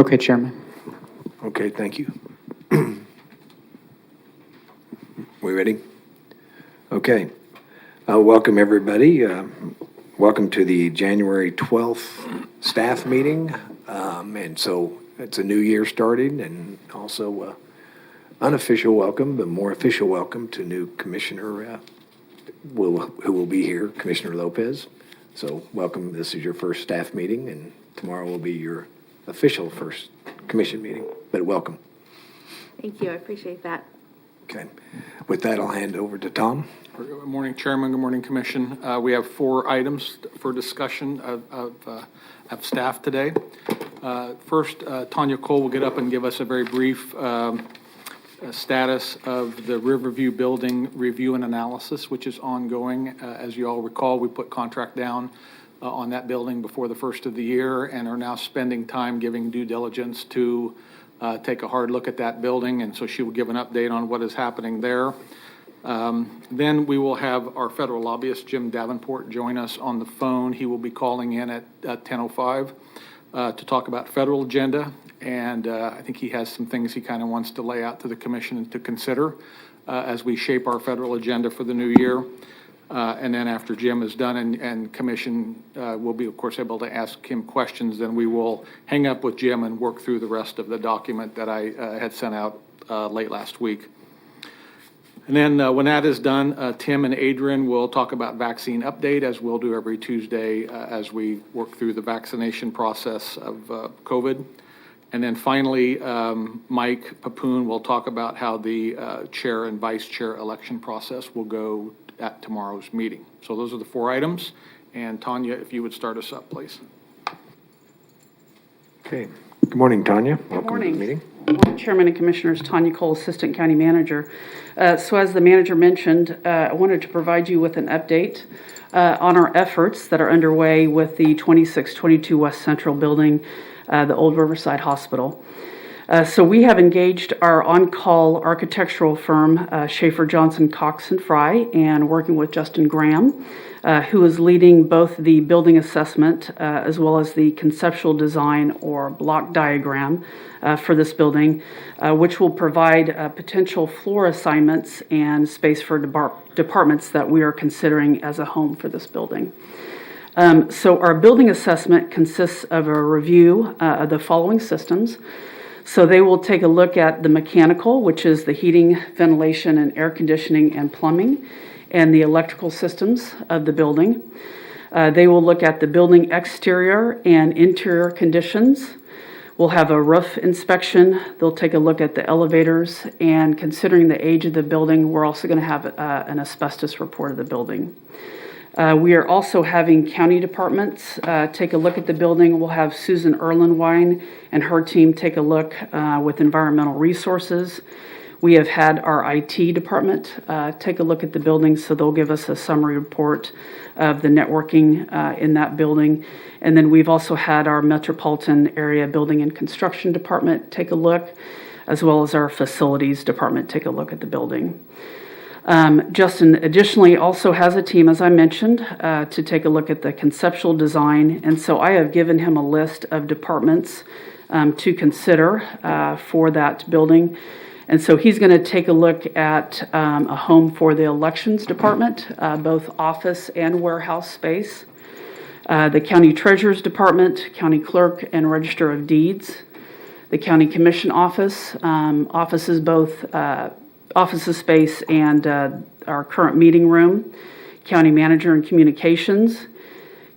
Okay, Chairman. Okay, thank you. We ready? Okay. Welcome, everybody. Welcome to the January 12th staff meeting. And so it's a new year starting, and also unofficial welcome, but more official welcome to new commissioner who will be here, Commissioner Lopez. So welcome. This is your first staff meeting, and tomorrow will be your official first commission meeting, but welcome. Thank you. I appreciate that. Okay. With that, I'll hand over to Tom. Good morning, Chairman. Good morning, Commission. We have 4 items for discussion of staff today. First, Tanya Cole will get up and give us a very brief status of the Riverview Building review and analysis, which is ongoing. As you all recall, we put contract down on that building before the first of the year and are now spending time giving due diligence to take a hard look at that building, and so she will give an update on what is happening there. Then we will have our federal lobbyist, Jim Davenport, join us on the phone. He will be calling in at 10:05 to talk about federal agenda, and I think he has some things he kind of wants to lay out to the commission to consider as we shape our federal agenda for the new year. And then after Jim is done and commission will be, of course, able to ask him questions, then we will hang up with Jim and work through the rest of the document that I had sent out late last week. And then when that is done, Tim and Adrian will talk about vaccine update, as we'll do every Tuesday as we work through the vaccination process of COVID. And then finally, Mike Papoon will talk about how the chair and vice chair election process will go at tomorrow's meeting. So those are the 4 items. And Tanya, if you would start us up, please. Okay. Good morning, Tanya. Welcome Good morning. to the meeting. Good morning, Chairman and Commissioners. Tanya Cole, Assistant County Manager. So as the manager mentioned, I wanted to provide you with an update on our efforts that are underway with the 2622 West Central Building, the old Riverside Hospital. So we have engaged our on-call architectural firm, Schaefer Johnson Cox and Fry, and working with Justin Graham, who is leading both the building assessment as well as the conceptual design or block diagram for this building, which will provide potential floor assignments and space for departments that we are considering as a home for this building. So our building assessment consists of a review of the following systems. So they will take a look at the mechanical, which is the heating, ventilation, and air conditioning and plumbing, and the electrical systems of the building. They will look at the building exterior and interior conditions. We'll have a roof inspection. They'll take a look at the elevators, and considering the age of the building, we're also going to have an asbestos report of the building. We are also having county departments take a look at the building. We'll have Susan Erlenwine and her team take a look with environmental resources. We have had our IT department take a look at the building, so they'll give us a summary report of the networking in that building. And then we've also had our Metropolitan Area Building and Construction Department take a look, as well as our Facilities Department take a look at the building. Justin additionally also has a team, as I mentioned, to take a look at the conceptual design. And so I have given him a list of departments to consider for that building. And so he's going to take a look at a home for the elections department, both office and warehouse space, the county treasurer's department, county clerk and register of deeds, the county commission office, offices both offices space and our current meeting room, county manager and communications,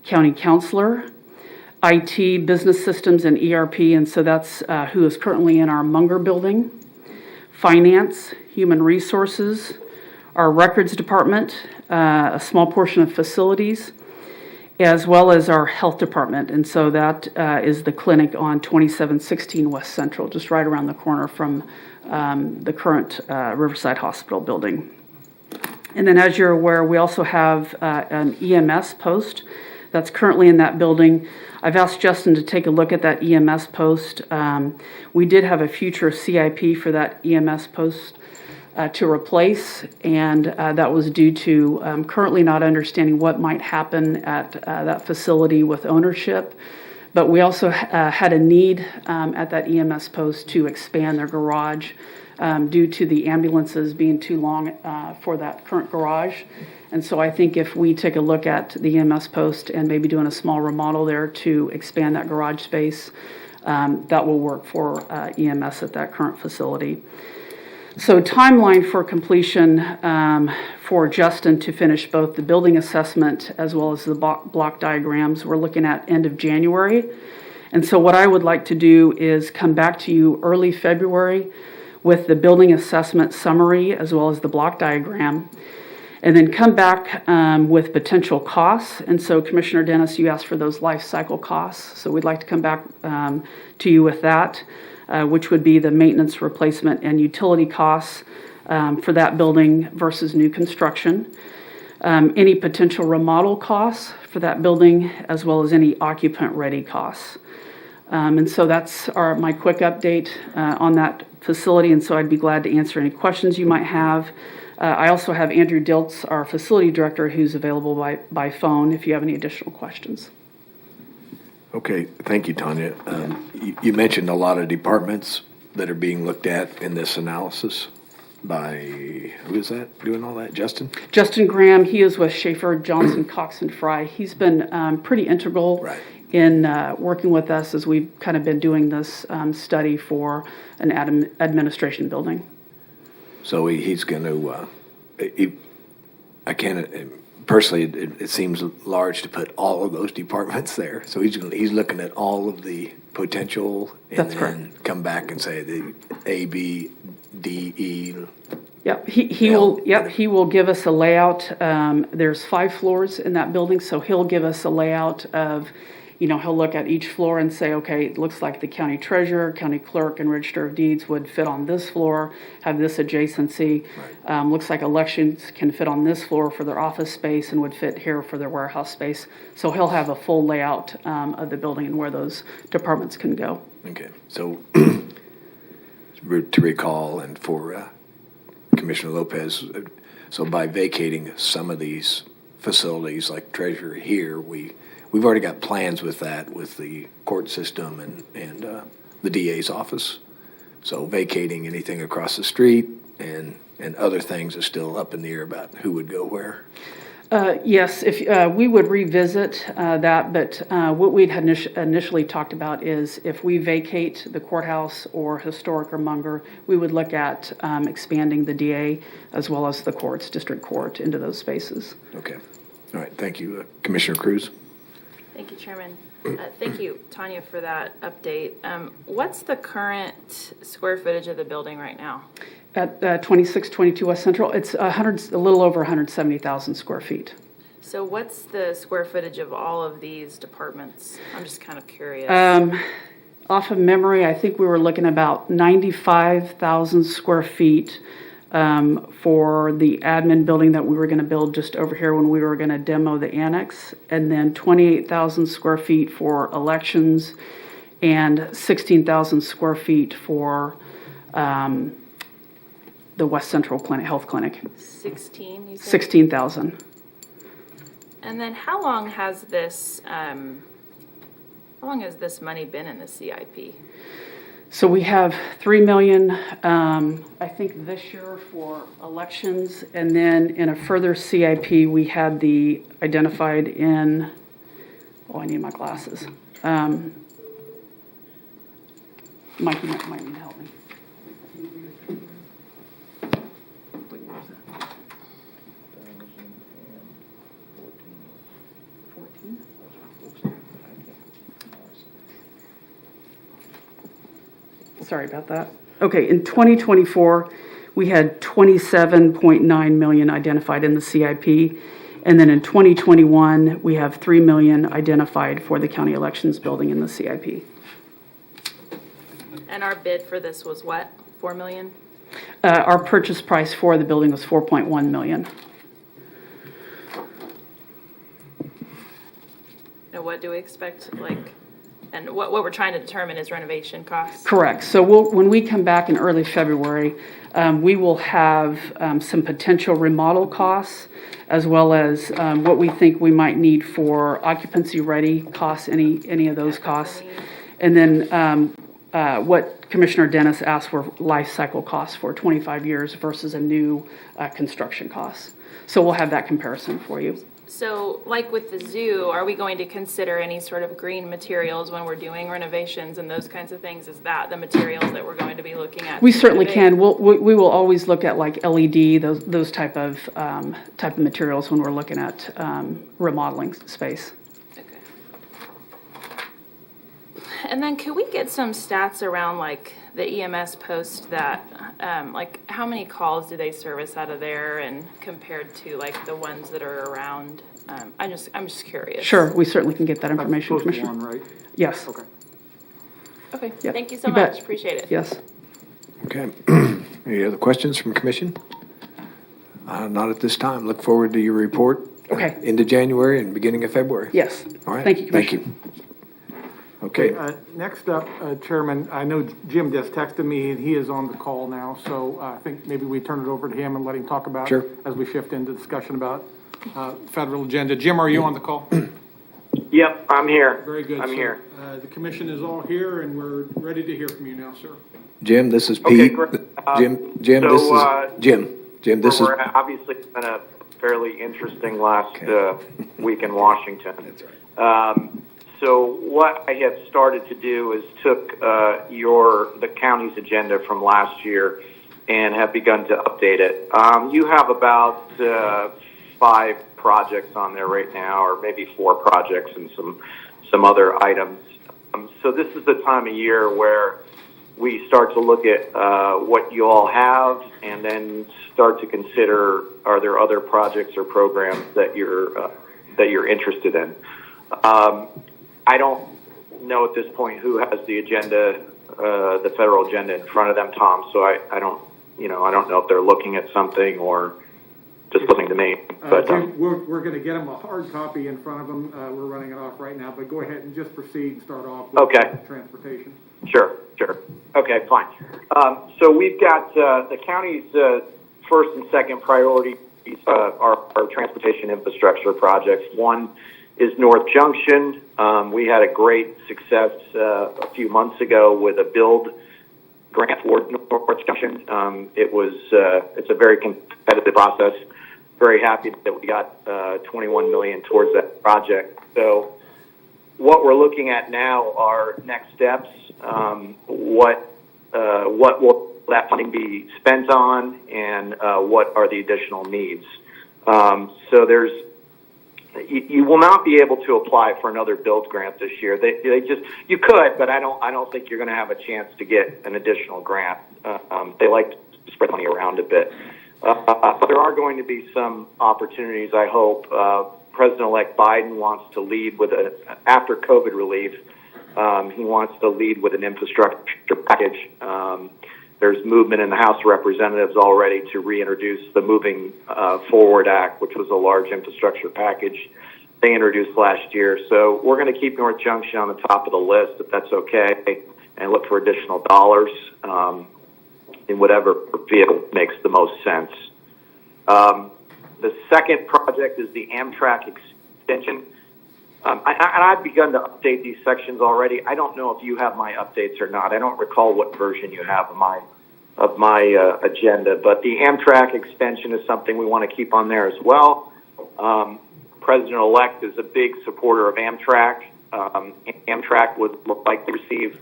county counselor, IT, business systems, and ERP, and so that's who is currently in our Munger building, finance, human resources, our records department, a small portion of facilities, as well as our health department. And so that is the clinic on 2716 West Central, just right around the corner from the current Riverside Hospital building. And then as you're aware, we also have an EMS post that's currently in that building. I've asked Justin to take a look at that EMS post. We did have a future CIP for that EMS post to replace, and that was due to currently not understanding what might happen at that facility with ownership. But we also had a need at that EMS post to expand their garage due to the ambulances being too long for that current garage. And so I think if we take a look at the EMS post and maybe doing a small remodel there to expand that garage space, that will work for EMS at that current facility. So timeline for completion for Justin to finish both the building assessment as well as the block diagrams, we're looking at end of January. And so what I would like to do is come back to you early February with the building assessment summary as well as the block diagram, and then come back with potential costs. And so Commissioner Dennis, you asked for those life cycle costs. So we'd like to come back to you with that, which would be the maintenance, replacement, and utility costs for that building versus new construction. Any potential remodel costs for that building, as well as any occupant-ready costs. And so that's my quick update on that facility, and so I'd be glad to answer any questions you might have. I also have Andrew Diltz, our facility director, who's available by phone if you have any additional questions. Okay, thank you, Tanya. You mentioned a lot of departments that are being looked at in this analysis by, who is that doing all that, Justin? Justin Graham, he is with Schaefer, Johnson, Cox, and Fry. He's been pretty integral Right. in working with us as we've kind of been doing this study for an administration building. So he's going to, I can't, personally, it seems large to put all of those departments there. So he's looking at all of the potential and That's then come back and say the A, B, D, E. Yep, he will give us a layout. There's 5 floors in that building, so he'll give us a layout of, he'll look at each floor and say, okay, it looks like the county treasurer, county clerk, and register of deeds would fit on this floor, have this adjacency. Right. Looks like elections can fit on this floor for their office space and would fit here for their warehouse space. So he'll have a full layout of the building and where those departments can go. Okay, so to recall and for Commissioner Lopez, so by vacating some of these facilities like Treasury here, we've already got plans with that, with the court system and the DA's office. So vacating anything across the street and other things is still up in the air about who would go where. Yes, if we would revisit that, but what we'd had initially talked about is if we vacate the courthouse or historic or Munger, we would look at expanding the DA as well as the courts, district court, into those spaces. Okay, all right, thank you. Commissioner Cruz? Thank you, Chairman. Thank you, Tanya, for that update. What's the current square footage of the building right now? At 2622 West Central, it's a little over 170,000 square feet. So what's the square footage of all of these departments? I'm just kind of curious. Off of memory, I think we were looking about 95,000 square feet for the admin building that we were going to build just over here when we were going to demo the annex, and then 28,000 square feet for elections and 16,000 square feet for the West Central Health Clinic. 16, you said? 16,000. And then how long has this money been in the CIP? So we have 3 million, I think this year for elections, and then in a further CIP, we had the identified in, I need my glasses. Mike, you might need to help me. What year is that? 14? Sorry about that. Okay, in 2024, we had 27.9 million identified in the CIP. And then in 2021, we have 3 million identified for the county elections building in the CIP. And our bid for this was what, 4 million? Our purchase price for the building was 4.1 million. And what do we expect, like, And what we're trying to determine is renovation costs. Correct. So when we come back in early February, we will have some potential remodel costs, as well as what we think we might need for occupancy-ready costs, any of those costs. And then what Commissioner Dennis asked for life cycle costs for 25 years versus a new construction cost. So we'll have that comparison for you. So like with the zoo, are we going to consider any sort of green materials when we're doing renovations and those kinds of things? Is that the materials that we're going to be looking at? We to certainly renovate? can. We will always look at like LED, those type of materials when we're looking at remodeling space. Okay. And then could we get some stats around like the EMS post that, like how many calls do they service out of there and compared to like the ones that are around? I'm just curious. Sure, we certainly can get that That's information, supposed to be Commissioner. one, right? Yes, Okay. Okay, Yep. thank you so You bet. much. Appreciate it. yes. Okay. Any other questions from commission? Not at this time. Look forward to your report. Okay. Into January and beginning of February. Yes. All right. Thank you, Thank Commissioner. you. Okay. Next up, Chairman, I know Jim just texted me, and he is on the call now, so I think maybe we turn it over to him and let him talk about Sure. it as we shift into discussion about federal agenda. Jim, are you on the call? Yep, I'm here. Very good. I'm So, here. The commission is all here, and we're ready to hear from you now, sir. Jim, this is Okay, Pete. great. Jim, so, this is, Jim, this is, We're obviously it's been a fairly interesting last week in Washington. that's right. So what I have started to do is took the county's agenda from last year and have begun to update it. You have about 5 projects on there right now, or maybe 4 projects and some other items. So this is the time of year where we start to look at what you all have, and then start to consider, are there other projects or programs that you're interested in. I don't know at this point who has the agenda, the federal agenda in front of them, Tom. So I don't know if they're looking at something or just listening to me. But Jim, we're going to get them a hard copy in front of them. We're running it off right now, but go ahead and just proceed and start off with Okay. transportation. Sure. Okay, fine. So we've got the county's first and second priorities are transportation infrastructure projects. One is North Junction. We had a great success a few months ago with a build grant for North Junction. It's a very competitive process. Very happy that we got $21 million towards that project. So what we're looking at now are next steps. What will that funding be spent on, and what are the additional needs? So you will not be able to apply for another build grant this year. You could, but I don't think you're going to have a chance to get an additional grant. They like to spread money around a bit. There are going to be some opportunities, I hope. President-elect Biden wants to lead with after COVID relief. He wants to lead with an infrastructure package. There's movement in the House of Representatives already to reintroduce the Moving Forward Act, which was a large infrastructure package they introduced last year. So we're going to keep North Junction on the top of the list, if that's okay, and look for additional dollars in whatever field makes the most sense. The second project is the Amtrak extension. I've begun to update these sections already. I don't know if you have my updates or not. I don't recall what version you have of my agenda, but the Amtrak extension is something we want to keep on there as well. President-elect is a big supporter of Amtrak. Amtrak would likely receive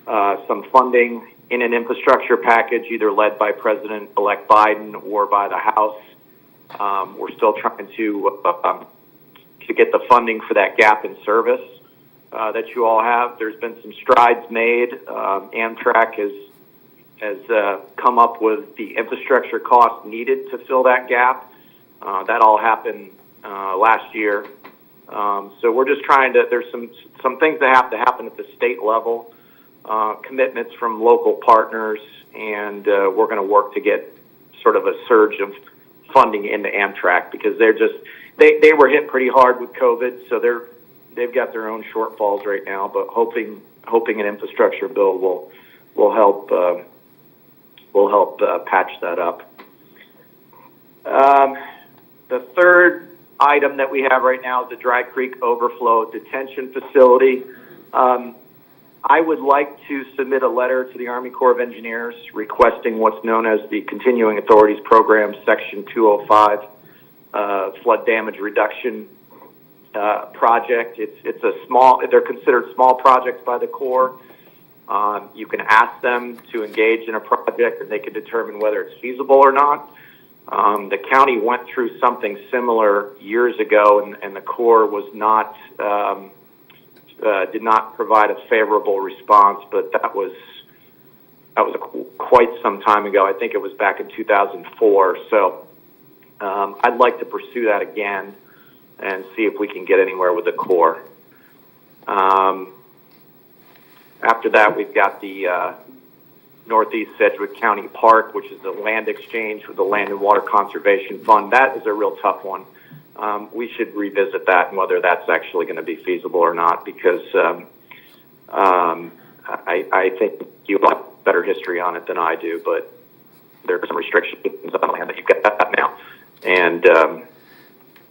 some funding in an infrastructure package, either led by President-elect Biden or by the House. We're still trying to get the funding for that gap in service that you all have. There's been some strides made. Amtrak has come up with the infrastructure cost needed to fill that gap. That all happened last year. So we're just trying to, there's some things that have to happen at the state level, commitments from local partners, and we're going to work to get sort of a surge of funding into Amtrak, because they were hit pretty hard with COVID, so they've got their own shortfalls right now, but hoping an infrastructure bill will help patch that up. The third item that we have right now is the Dry Creek Overflow Detention Facility. I would like to submit a letter to the Army Corps of Engineers requesting what's known as the Continuing Authorities Program, Section 205, flood damage reduction project. It's a small, they're considered small projects by the Corps. You can ask them to engage in a project and they can determine whether it's feasible or not. The county went through something similar years ago and the Corps was not, did not provide a favorable response, but that was quite some time ago. I think it was back in 2004. So I'd like to pursue that again and see if we can get anywhere with the Corps. After that, we've got the Northeast Sedgwick County Park, which is a land exchange with the Land and Water Conservation Fund. That is a real tough one. We should revisit that and whether that's actually going to be feasible or not, because I think you have better history on it than I do, but there are some restrictions on the land that you've got that now, and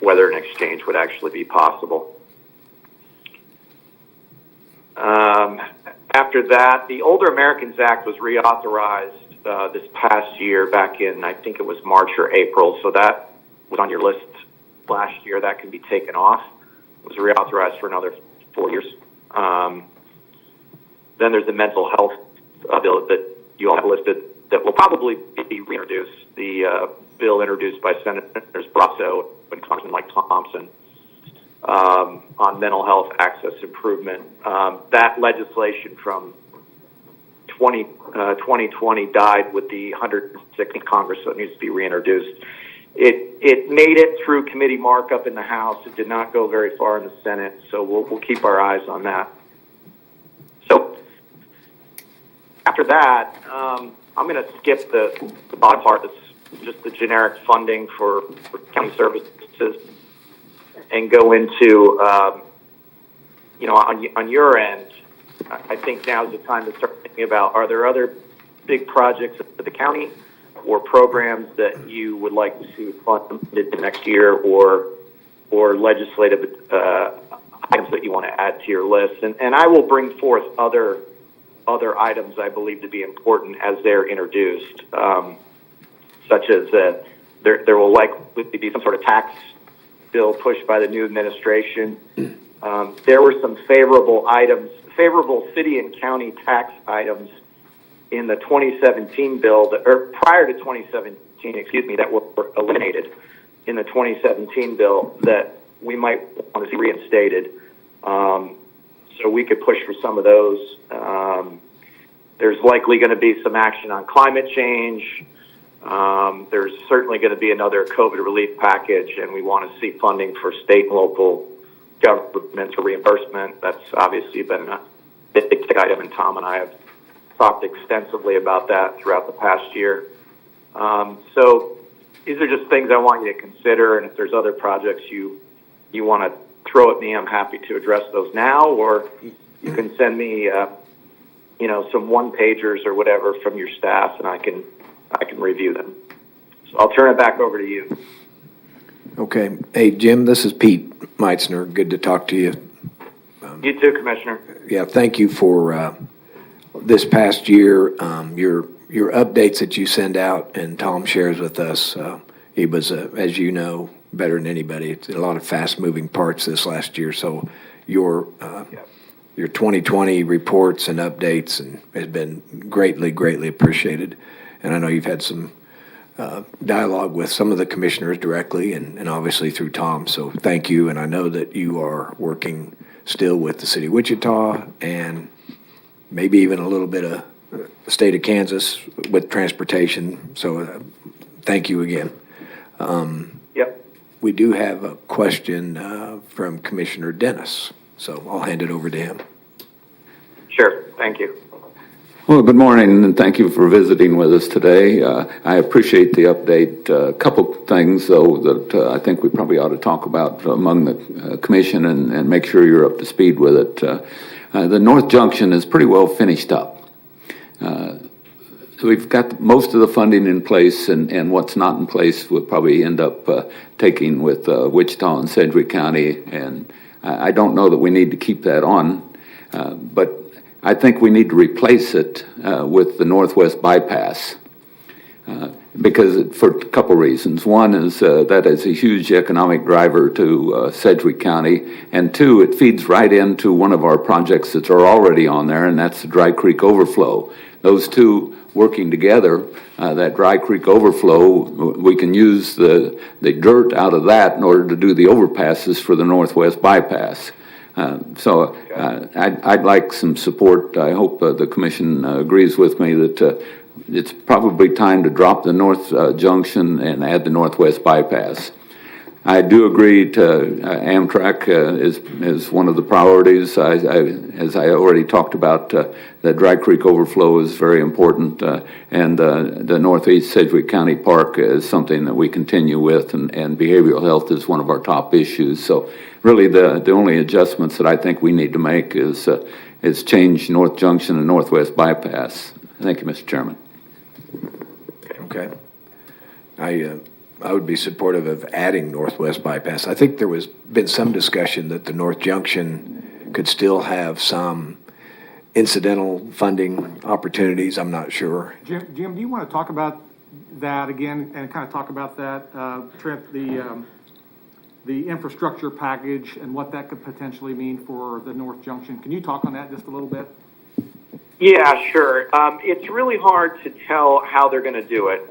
whether an exchange would actually be possible. After that, the Older Americans Act was reauthorized this past year, back in, I think it was March or April, so that was on your list last year. That can be taken off. It was reauthorized for another 4 years. Then there's the mental health bill that you all have listed that will probably be reintroduced. The bill introduced by Senators Brasso and Congressman Mike Thompson on mental health access improvement. That legislation from 2020 died with the 106th Congress, so it needs to be reintroduced. It made it through committee markup in the House. It did not go very far in the Senate, so we'll keep our eyes on that. So after that, I'm going to skip the bottom part that's just the generic funding for county services and go into, on your end, I think now is the time to start thinking about, are there other big projects at the county or programs that you would like to see funded next year, or legislative items that you want to add to your list? And I will bring forth other items I believe to be important as they're introduced, such as there will likely be some sort of tax bill pushed by the new administration. There were some favorable city and county tax items in the 2017 bill, or prior to 2017, that were eliminated in the 2017 bill that we might want to see reinstated. So we could push for some of those. There's likely going to be some action on climate change. There's certainly going to be another COVID relief package, and we want to see funding for state and local governments for reimbursement. That's obviously been a big item, and Tom and I have talked extensively about that throughout the past year. So these are just things I want you to consider, and if there's other projects you want to throw at me, I'm happy to address those now, or you can send me some one-pagers or whatever from your staff, and I can review them. So I'll turn it back over to you. Okay. Hey, Jim, this is Pete Meitzner. Good to talk to you. You too, Commissioner. Yeah, thank you for this past year. Your updates that you send out and Tom shares with us. He was, as you know, better than anybody. It's a lot of fast-moving parts this last year. So your 2020 reports and updates has been greatly appreciated. And I know you've had some dialogue with some of the commissioners directly and obviously through Tom. So thank you. And I know that you are working still with the city of Wichita and maybe even a little bit of the state of Kansas with transportation. So thank you again. Yep. We do have a question from Commissioner Dennis. So I'll hand it over to him. Sure. Thank you. Well, good morning, and thank you for visiting with us today. I appreciate the update. A couple things, though, that I think we probably ought to talk about among the commission and make sure you're up to speed with it. The North Junction is pretty well finished up. We've got most of the funding in place, and what's not in place we'll probably end up taking with Wichita and Sedgwick County, and I don't know that we need to keep that on, but I think we need to replace it with the Northwest Bypass because for a couple reasons. One is that is a huge economic driver to Sedgwick County, and two, it feeds right into one of our projects that are already on there, and that's the Dry Creek Overflow. Those two working together, that Dry Creek Overflow, we can use the dirt out of that in order to do the overpasses for the Northwest Bypass. I'd like some support. I hope the commission agrees with me that it's probably time to drop the North Junction and add the Northwest Bypass. I do agree to Amtrak is one of the priorities. As I already talked about, the Dry Creek Overflow is very important, and the Northeast Sedgwick County Park is something that we continue with, and behavioral health is one of our top issues. So really the only adjustments that I think we need to make is change North Junction and Northwest Bypass. Thank you, Mr. Chairman. Okay. I would be supportive of adding Northwest Bypass. I think there was been some discussion that the North Junction could still have some incidental funding opportunities. I'm not sure. Jim, do you want to talk about that again and kind of talk about that, the infrastructure package and what that could potentially mean for the North Junction? Can you talk on that just a little bit? Yeah, sure. It's really hard to tell how they're going to do it.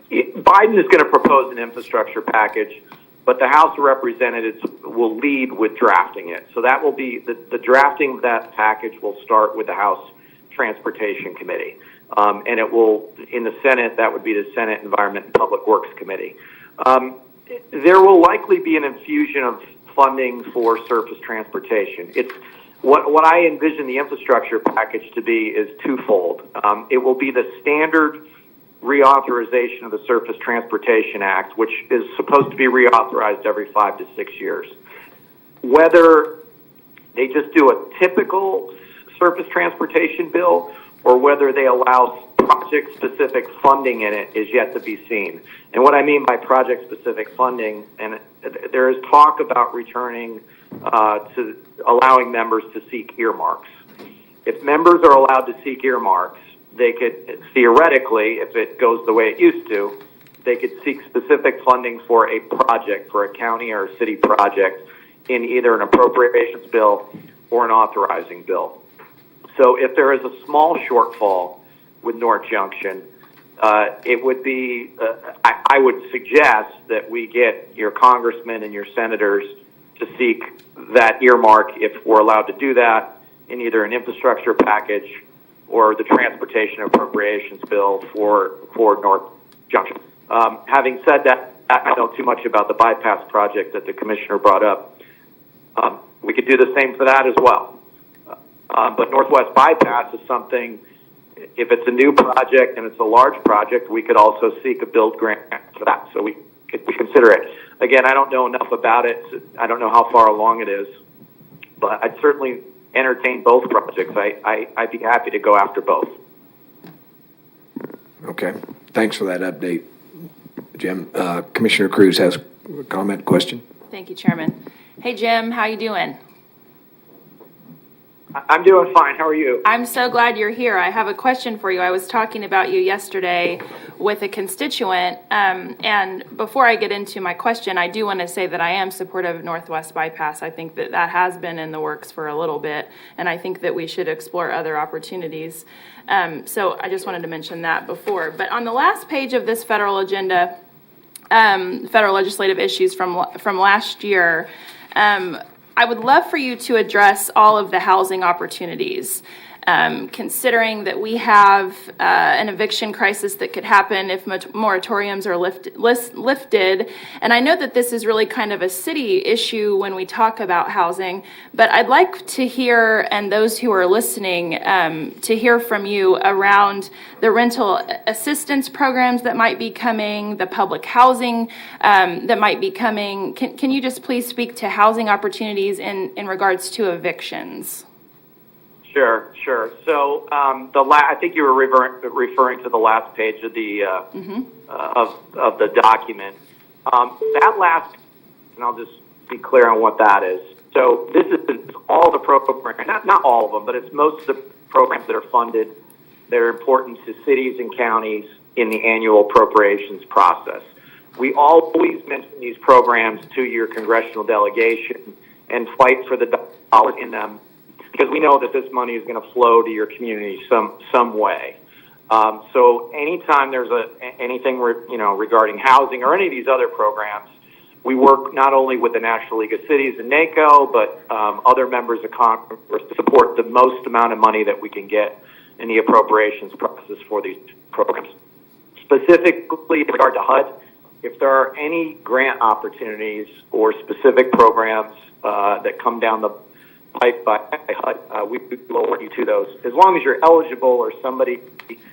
Biden is going to propose an infrastructure package, but the House of Representatives will lead with drafting it. So that will be the drafting of that package will start with the House Transportation Committee. And it will, in the Senate, that would be the Senate Environment and Public Works Committee. There will likely be an infusion of funding for surface transportation. It's what I envision the infrastructure package to be is twofold. It will be the standard reauthorization of the Surface Transportation Act, which is supposed to be reauthorized every 5 to 6 years. Whether they just do a typical surface transportation bill or whether they allow project-specific funding in it is yet to be seen. And what I mean by project-specific funding, and there is talk about returning to allowing members to seek earmarks. If members are allowed to seek earmarks, they could theoretically, if it goes the way it used to, they could seek specific funding for a project, for a county or a city project in either an appropriations bill or an authorizing bill. So if there is a small shortfall with North Junction, it would be, I would suggest that we get your congressmen and your senators to seek that earmark, if we're allowed to do that, in either an infrastructure package or the transportation appropriations bill for North Junction. Having said that, I don't know too much about the bypass project that the commissioner brought up. We could do the same for that as well. But Northwest Bypass is something, if it's a new project and it's a large project, we could also seek a build grant for that. So we could consider it. Again, I don't know enough about it. I don't know how far along it is, but I'd certainly entertain both projects. I'd be happy to go after both. Okay. Thanks for that update, Jim. Commissioner Cruz has a comment, question? Thank you, Chairman. Hey, Jim, how you doing? I'm doing fine. How are you? I'm so glad you're here. I have a question for you. I was talking about you yesterday with a constituent, and before I get into my question, I do want to say that I am supportive of Northwest Bypass. I think that that has been in the works for a little bit, and I think that we should explore other opportunities. So I just wanted to mention that before. But on the last page of this federal agenda, federal legislative issues from last year, I would love for you to address all of the housing opportunities. considering that we have an eviction crisis that could happen if moratoriums are lifted. And I know that this is really kind of a city issue when we talk about housing, but I'd like to hear, and those who are listening, to hear from you around the rental assistance programs that might be coming, the public housing that might be coming. Can you just please speak to housing opportunities in regards to evictions? Sure. So I think you were referring to the last page of the of the document. That last, and I'll just be clear on what that is. So this is all the programs, not all of them, but it's most of the programs that are funded that are important to cities and counties in the annual appropriations process. We always mention these programs to your congressional delegation and fight for the dollars in them, because we know that this money is going to flow to your community some way. So anytime there's anything regarding housing or any of these other programs, we work not only with the National League of Cities and NACO, but other members of Congress to support the most amount of money that we can get in the appropriations process for these programs. Specifically in regard to HUD, if there are any grant opportunities or specific programs that come down the pipe by HUD, we will award you to those, as long as you're eligible or somebody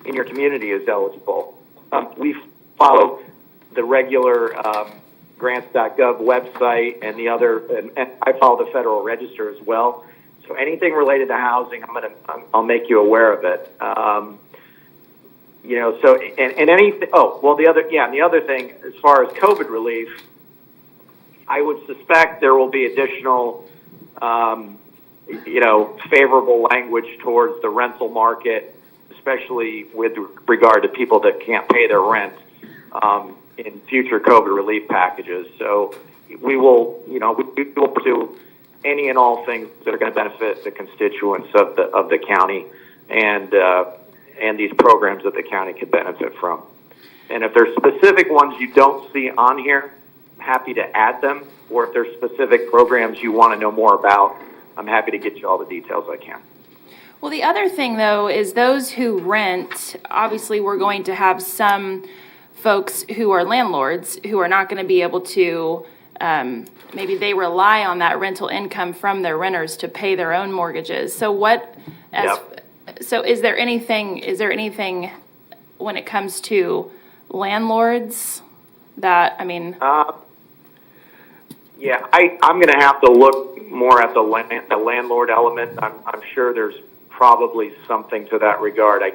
in your community is eligible. We follow the regular grants.gov website and and I follow the Federal Register as well. So anything related to housing, I'll make you aware of it. So and anything. Oh, well, the other thing, as far as COVID relief, I would suspect there will be additional, favorable language towards the rental market, especially with regard to people that can't pay their rent, in future COVID relief packages. So we will pursue any and all things that are going to benefit the constituents of the county and these programs that the county could benefit from. And if there's specific ones you don't see on here, I'm happy to add them. Or if there's specific programs you want to know more about, I'm happy to get you all the details I can. Well, the other thing, though, is those who rent, obviously we're going to have some folks who are landlords who are not going to be able to, maybe they rely on that rental income from their renters to pay their own mortgages. So So is there anything when it comes to landlords that, I'm going to have to look more at the landlord element. I'm sure there's probably something to that regard. I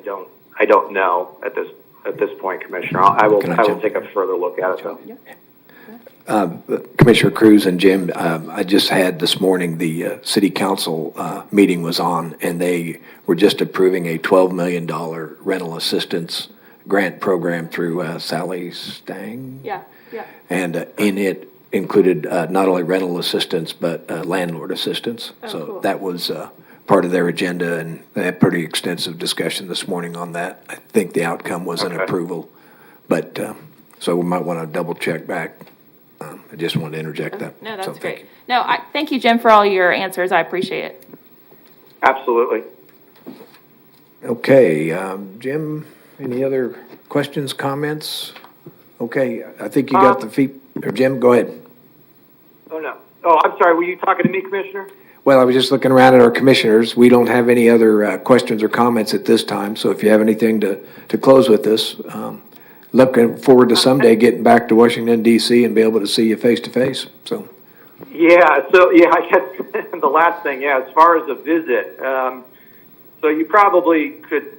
don't know at this point, Commissioner. I will take a further look at it though. Commissioner Cruz and Jim, I just had this morning, the city council meeting was on, and they were just approving a $12 million rental assistance grant program through Sally Stang. Yeah. And in it included not only rental assistance, but landlord assistance. Cool. That was part of their agenda, and they had pretty extensive discussion this morning on that. I think the outcome was an approval, but so we might want to double check back. I just wanted to interject that. No, that's so great. Thank you, Jim, for all your answers. I appreciate it. Absolutely. Okay, Jim, any other questions, comments? Okay, I think you got the feet. Or Jim, go ahead. Oh, no. Oh, I'm sorry. Were you talking to me, Commissioner? Well, I was just looking around at our commissioners. We don't have any other questions or comments at this time, so if you have anything to close with this, looking forward to someday getting back to Washington, D.C. and be able to see you face to face. So. I guess the last thing, as far as a visit, so you probably could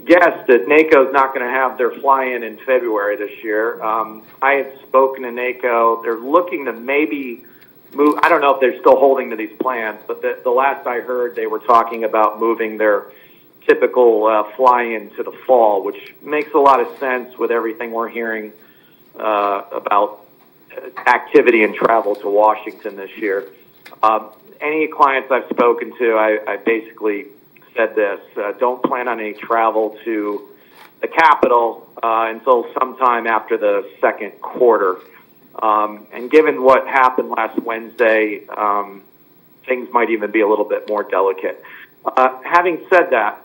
guess that NACO's not going to have their fly-in in February this year. I had spoken to NACO. They're looking to maybe move. I don't know if they're still holding to these plans, but the last I heard, they were talking about moving their typical fly-in to the fall, which makes a lot of sense with everything we're hearing about activity and travel to Washington this year. Any clients I've spoken to, I basically said this: don't plan on any travel to the Capitol until sometime after the second quarter. And given what happened last Wednesday, things might even be a little bit more delicate. Having said that,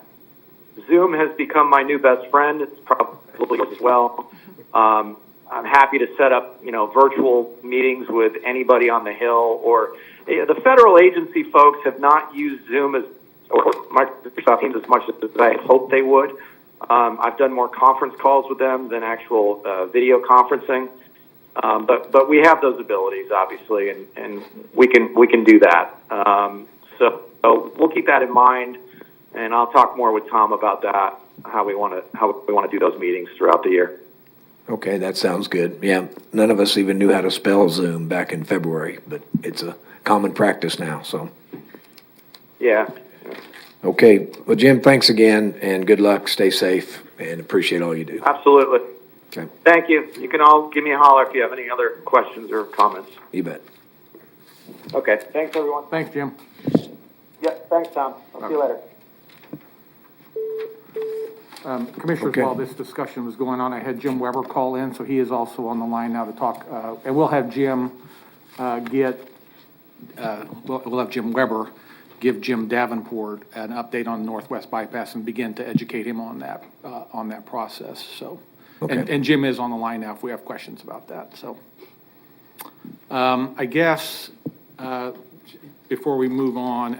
Zoom has become my new best friend. It's probably yours as well. I'm happy to set up, virtual meetings with anybody on the Hill, or the federal agency folks have not used Zoom or Microsoft Teams as much as I hoped they would. I've done more conference calls with them than actual video conferencing, but we have those abilities, obviously, and we can do that. So we'll keep that in mind, and I'll talk more with Tom about that, how we want to do those meetings throughout the year. Okay, that sounds good. Yeah, none of us even knew how to spell Zoom back in February, but it's a common practice now, so. Yeah. Okay, well, Jim, thanks again, and good luck. Stay safe, and appreciate all you do. Absolutely. Okay, Thank you. You can all give me a holler if you have any other questions or comments. you bet. Okay. Thanks, everyone. Thanks, Jim. Yeah. Thanks, Tom. I'll see you later. Commissioners, Okay. while this discussion was going on, I had Jim Weber call in, so he is also on the line now to talk. And we'll have Jim we'll have Jim Weber give Jim Davenport an update on Northwest Bypass and begin to educate him on that process. So, Okay. and Jim is on the line now if we have questions about that. So, I guess before we move on,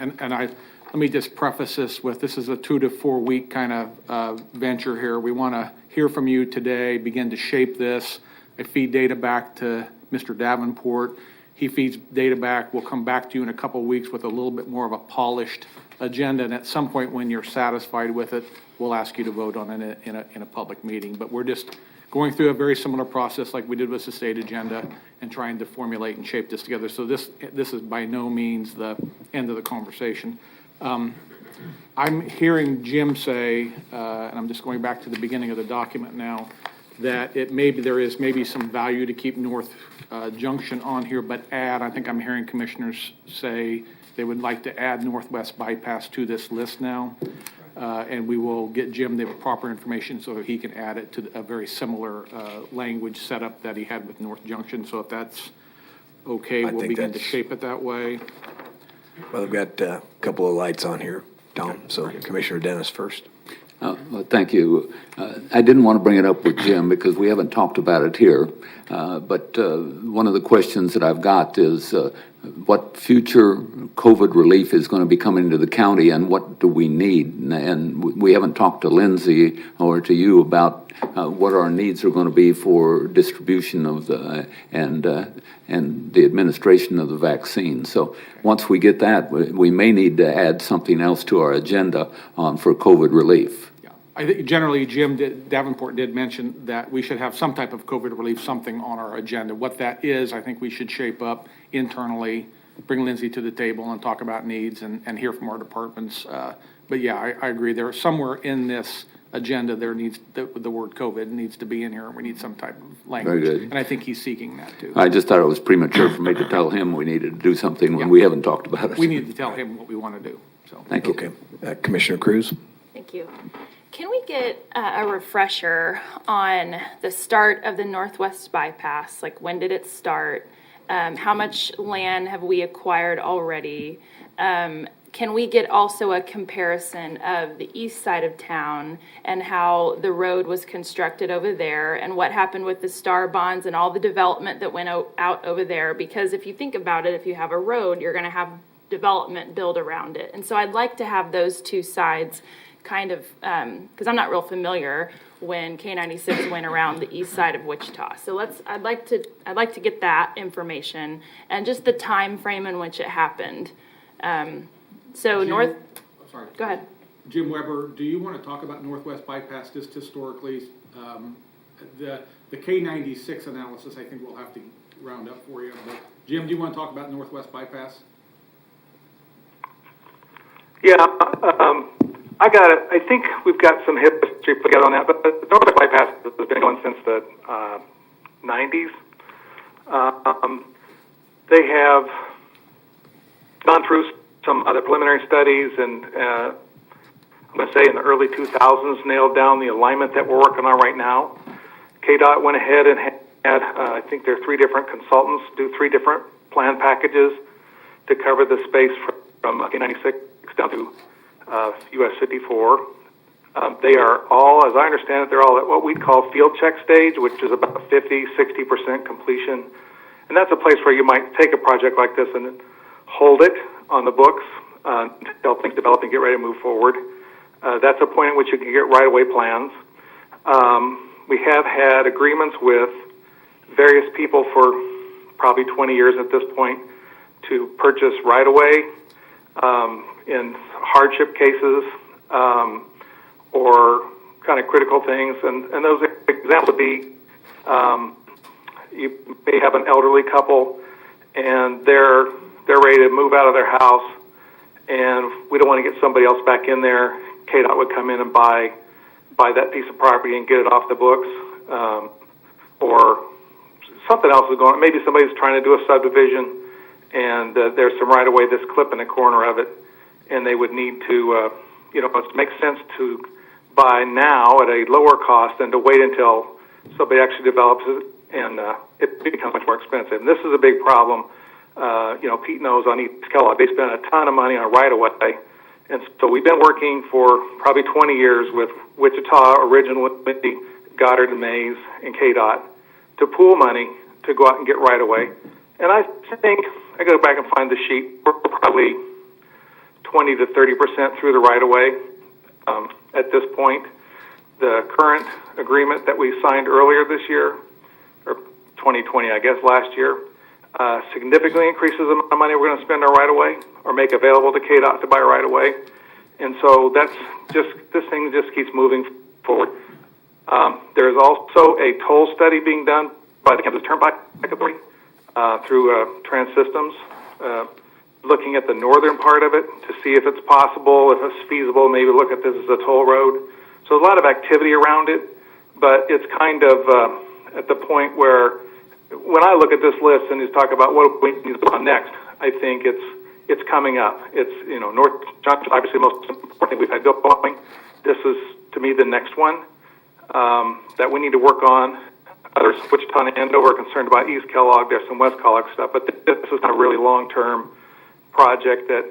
let me just preface this is a 2 to 4 week kind of venture here. We want to hear from you today, begin to shape this. I feed data back to Mr. Davenport. He feeds data back. We'll come back to you in a couple of weeks with a little bit more of a polished agenda. And at some point when you're satisfied with it, we'll ask you to vote on it in a public meeting. But we're just going through a very similar process like we did with the state agenda and trying to formulate and shape this together. So this is by no means the end of the conversation. I'm hearing Jim say, and I'm just going back to the beginning of the document now, that there is maybe some value to keep North Junction on here, but I think I'm hearing commissioners say they would like to add Northwest Bypass to this list now. And we will get Jim the proper information so that he can add it to a very similar language setup that he had with North Junction. So if that's okay, we'll begin to shape it that way. Well, we've got a couple of lights on here, Tom, so Commissioner Dennis first. Well, thank you. I didn't want to bring it up with Jim because we haven't talked about it here. But one of the questions that I've got is what future COVID relief is going to be coming to the county and what do we need? And we haven't talked to Lindsay or to you about what our needs are going to be for distribution of and the administration of the vaccine. So once we get that, we may need to add something else to our agenda for COVID relief. I think generally Davenport did mention that we should have some type of COVID relief, something on our agenda. What that is, I think we should shape up internally, bring Lindsay to the table and talk about needs and hear from our departments. But yeah, I agree. There somewhere in this agenda, there needs the word COVID needs to be in here, and we need some type of language. Very good. And I think he's seeking that too. I just thought it was premature for me to tell him we needed to do something when we haven't talked about it. We need to tell him what we want to do. So Thank you. Okay. Commissioner Cruz? Thank you. Can we get a refresher on the start of the Northwest Bypass? Like, when did it start? How much land have we acquired already? Can we get also a comparison of the east side of town and how the road was constructed over there and what happened with the star bonds and all the development that went out over there? Because if you think about it, if you have a road, you're going to have development build around it. And so I'd like to have those two sides kind of, because I'm not real familiar when K96 went around the east side of Wichita. So I'd like to get that information and just the time frame in which it happened. So Jim, go ahead. Jim Weber, do you want to talk about Northwest Bypass just historically? The K96 analysis, I think we'll have to round up for you. But Jim, do you want to talk about Northwest Bypass? Yeah, I got it. I think we've got some history put together on that, but the Northwest Bypass has been going since the 90s. They have gone through some other preliminary studies, and I'm going to say in the early 2000s nailed down the alignment that we're working on right now. KDOT went ahead and had, I think there are 3 different consultants do 3 different plan packages to cover the space from K96 down to US 54. They are all, as I understand it, they're all at what we'd call field check stage, which is about 50-60% completion. And that's a place where you might take a project like this and hold it on the books until things develop and get ready to move forward. That's a point at which you can get right-of-way plans. We have had agreements with various people for probably 20 years at this point to purchase right-of-way in hardship cases or kind of critical things. And those examples would be you may have an elderly couple and they're ready to move out of their house, and we don't want to get somebody else back in there. KDOT would come in and buy that piece of property and get it off the books, or something else is going on. Maybe somebody's trying to do a subdivision, and there's some right of way that's clipping the corner of it, and they would need to, it makes sense to buy now at a lower cost than to wait until somebody actually develops it, and it becomes much more expensive. And this is a big problem. Pete knows on East Kellogg, they spend a ton of money on right of way. And so we've been working for probably 20 years with Wichita, originally Goddard and Mays and KDOT to pool money to go out and get right away. And I think, I go back and find the sheet, we're probably 20 to 30% through the right of way at this point. The current agreement that we signed earlier this year, or 2020, I guess, last year, significantly increases the amount of money we're going to spend on right away or make available to KDOT to buy right away. And so that's just, this thing just keeps moving forward. There's also a toll study being done by the Kansas Turnpike Authority through Trans-Systems, looking at the northern part of it to see if it's possible, if it's feasible, maybe look at this as a toll road. So there's a lot of activity around it, but it's kind of at the point where when I look at this list and you talk about what we need to put on next, I think it's coming up. It's, North Junction, obviously the most important thing we've had going. This is, to me, the next one that we need to work on. Others, Wichita and Andover, are concerned about East Kellogg. There's some West Kellogg stuff, but this is not a really long-term project that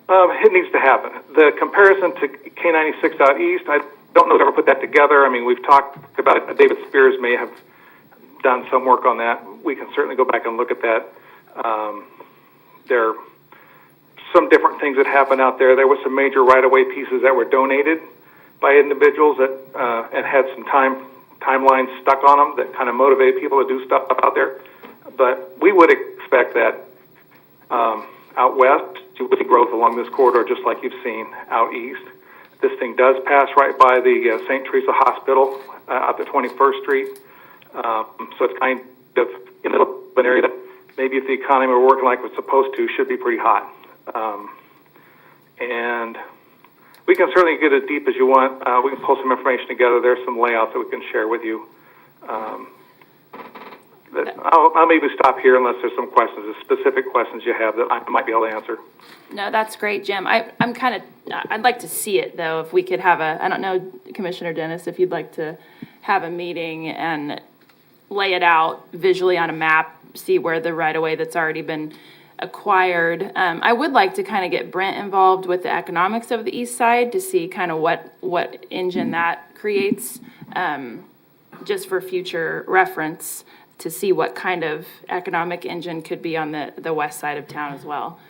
it needs to happen. The comparison to K96 out east, I don't know if I've ever put that together. I mean, we've talked about it. David Spears may have done some work on that. We can certainly go back and look at that. There are some different things that happened out there. There were some major right-of-way pieces that were donated by individuals that and had some timelines stuck on them that kind of motivated people to do stuff out there. But we would expect that out west, you would see growth along this corridor just like you've seen out east. This thing does pass right by the St. Teresa Hospital out to 21st Street. So it's kind of in the middle of an area that maybe if the economy were working like it's supposed to, should be pretty hot. And we can certainly get as deep as you want. We can pull some information together. There's some layouts that we can share with you. I'll maybe stop here unless there's some questions, specific questions you have that I might be able to answer. No, that's great, Jim. I'd like to see it, though, if we could have I don't know, Commissioner Dennis, if you'd like to have a meeting and lay it out visually on a map, see where the right-of-way that's already been acquired. I would like to kind of get Brent involved with the economics of the east side to see kind of what engine that creates, just for future reference, to see what kind of economic engine could be on the west side of town as well.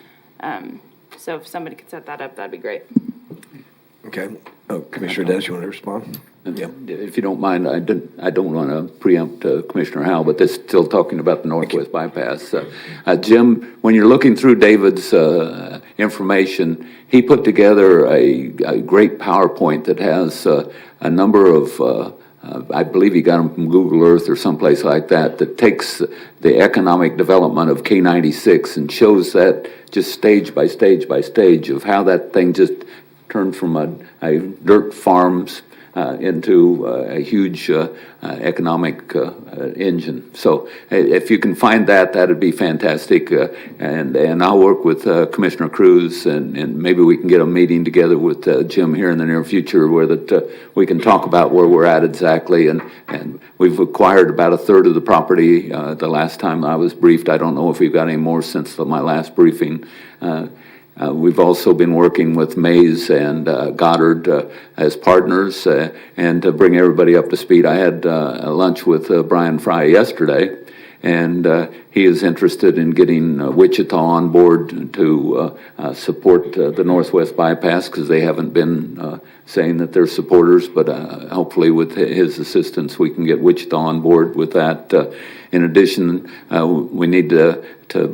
So if somebody could set that up, that'd be great. Okay. Oh, Commissioner Dennis, you want to respond? Yeah. If you don't mind, I don't want to preempt Commissioner Howell, but this is still talking about the Northwest Bypass. Jim, when you're looking through David's information, he put together a great PowerPoint that has a number of I believe he got them from Google Earth or someplace like that, that takes the economic development of K96 and shows that just stage by stage by stage of how that thing just turned from a dirt farms into a huge economic engine. So if you can find that, that'd be fantastic. And I'll work with Commissioner Cruz, and maybe we can get a meeting together with Jim here in the near future where we can talk about where we're at exactly. And we've acquired about a third of the property the last time I was briefed. I don't know if we've got any more since my last briefing. We've also been working with Mays and Goddard as partners and to bring everybody up to speed. I had a lunch with Brian Fry yesterday, and he is interested in getting Wichita on board to support the Northwest Bypass, because they haven't been saying that they're supporters, but hopefully with his assistance we can get Wichita on board with that. In addition, we need to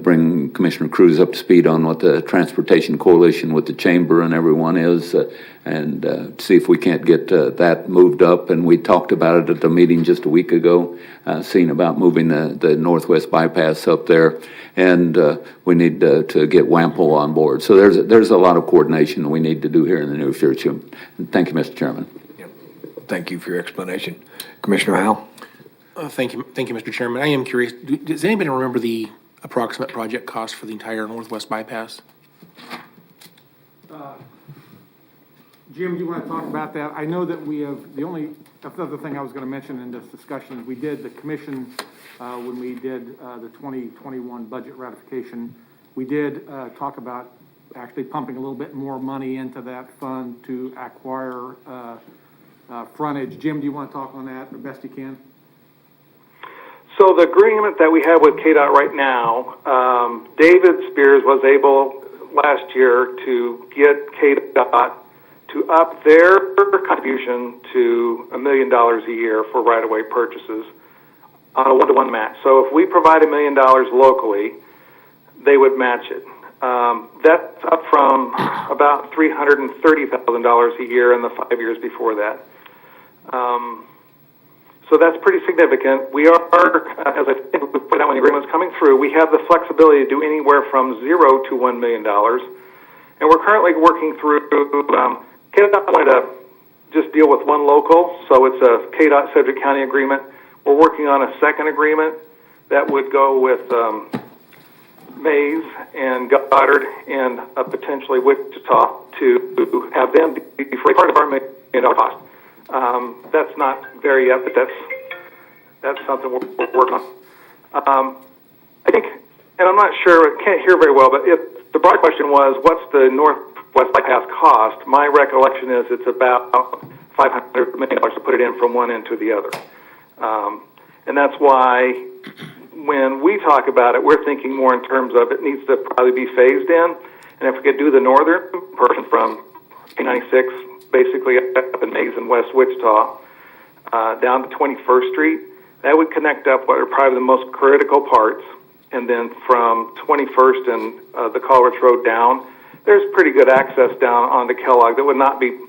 bring Commissioner Cruz up to speed on what the Transportation Coalition with the Chamber and everyone is, and see if we can't get that moved up. And we talked about it at the meeting just a week ago, seeing about moving the Northwest Bypass up there, and we need to get WAMPO on board. So there's a lot of coordination we need to do here in the near future. Thank you, Mr. Chairman. Yep. Thank you for your explanation. Commissioner Howell? Thank you, Mr. Chairman. I am curious, does anybody remember the approximate project cost for the entire Northwest Bypass? Jim, do you want to talk about that? I know that we have, the other thing I was going to mention in this discussion, we did, the commission, when we did the 2021 budget ratification, we did talk about actually pumping a little bit more money into that fund to acquire frontage. Jim, do you want to talk on that the best you can? So the agreement that we have with KDOT right now, David Spears was able last year to get KDOT to up their contribution to $1 million a year for right-of-way purchases on a one-to-one match. So if we provide $1 million locally, they would match it. That's up from about $330,000 a year in the 5 years before that. So that's pretty significant. We are, as I think we put out when the agreement's coming through, we have the flexibility to do anywhere from $0 to $1 million. And we're currently working through, KDOT wanted to just deal with one local, so it's a KDOT Sedgwick County agreement. We're working on a second agreement that would go with Mays and Goddard and potentially Wichita to have them be part of our $1 million cost. That's not there yet, but that's something we're working on. I think, and I'm not sure, I can't hear very well, but if the broad question was, what's the Northwest Bypass cost? My recollection is it's about $500 million to put it in from one end to the other. And that's why when we talk about it, we're thinking more in terms of it needs to probably be phased in. And if we could do the northern portion from 96 basically up in Mays and West Wichita, down to 21st Street, that would connect up what are probably the most critical parts. And then from 21st and the Colwich Road down, there's pretty good access down onto Kellogg. That would not be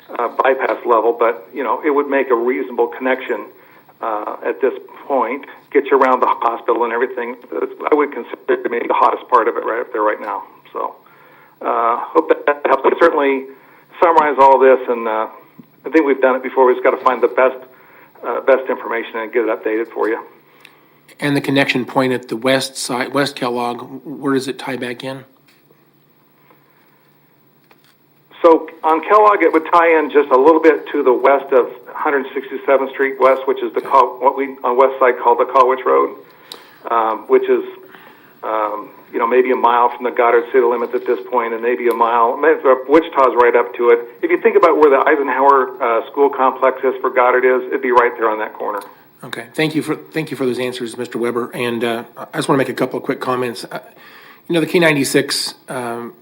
bypass level, but it would make a reasonable connection at this point, get you around the hospital and everything. I would consider it maybe the hottest part of it right up there right now. So hope that helps. But certainly summarize all this, and I think we've done it before. We just got to find the best information and get it updated for you. And the connection point at the west side, West Kellogg, where does it tie back in? So on Kellogg, it would tie in just a little bit to the west of 167th Street West, which is what we on west side call the Colwich Road, which is maybe a mile from the Goddard city limits at this point, and maybe a mile. Wichita's right up to it. If you think about where the Eisenhower school complex is for Goddard it'd be right there on that corner. Okay, thank you for those answers, Mr. Weber. And I just want to make a couple of quick comments. The K96,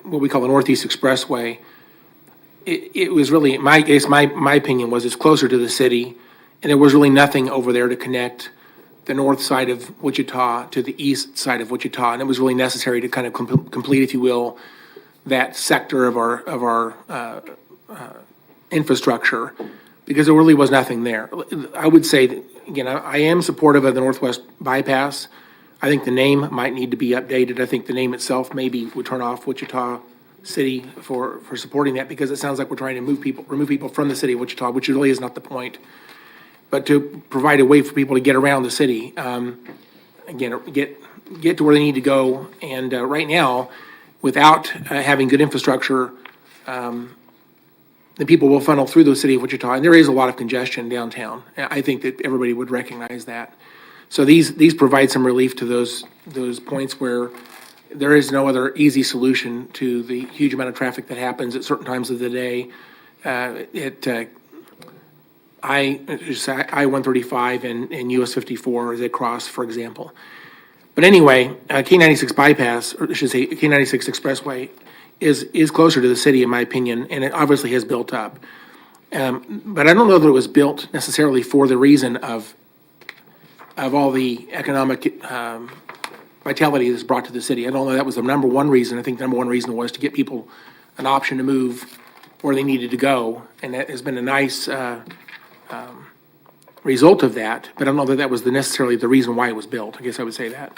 what we call the Northeast Expressway, it was really, my opinion was it's closer to the city, and there was really nothing over there to connect the north side of Wichita to the east side of Wichita, and it was really necessary to kind of complete, if you will, that sector of our infrastructure, because there really was nothing there. I would say that, again, I am supportive of the Northwest Bypass. I think the name might need to be updated. I think the name itself maybe would turn off Wichita City for supporting that, because it sounds like we're trying to remove people from the city of Wichita, which really is not the point. But to provide a way for people to get around the city, again, get to where they need to go. And right now, without having good infrastructure, the people will funnel through the city of Wichita, and there is a lot of congestion downtown. I think that everybody would recognize that. So these provide some relief to those points where there is no other easy solution to the huge amount of traffic that happens at certain times of the day. I-135 and US 54 as they cross, for example. But anyway, K96 bypass, or I should say K96 expressway, is closer to the city, in my opinion, and it obviously has built up. But I don't know that it was built necessarily for the reason of all the economic vitality that's brought to the city. I don't know that was the number one reason. I think the number one reason was to get people an option to move where they needed to go, and that has been a nice result of that. But I don't know that that was necessarily the reason why it was built. I guess I would say that.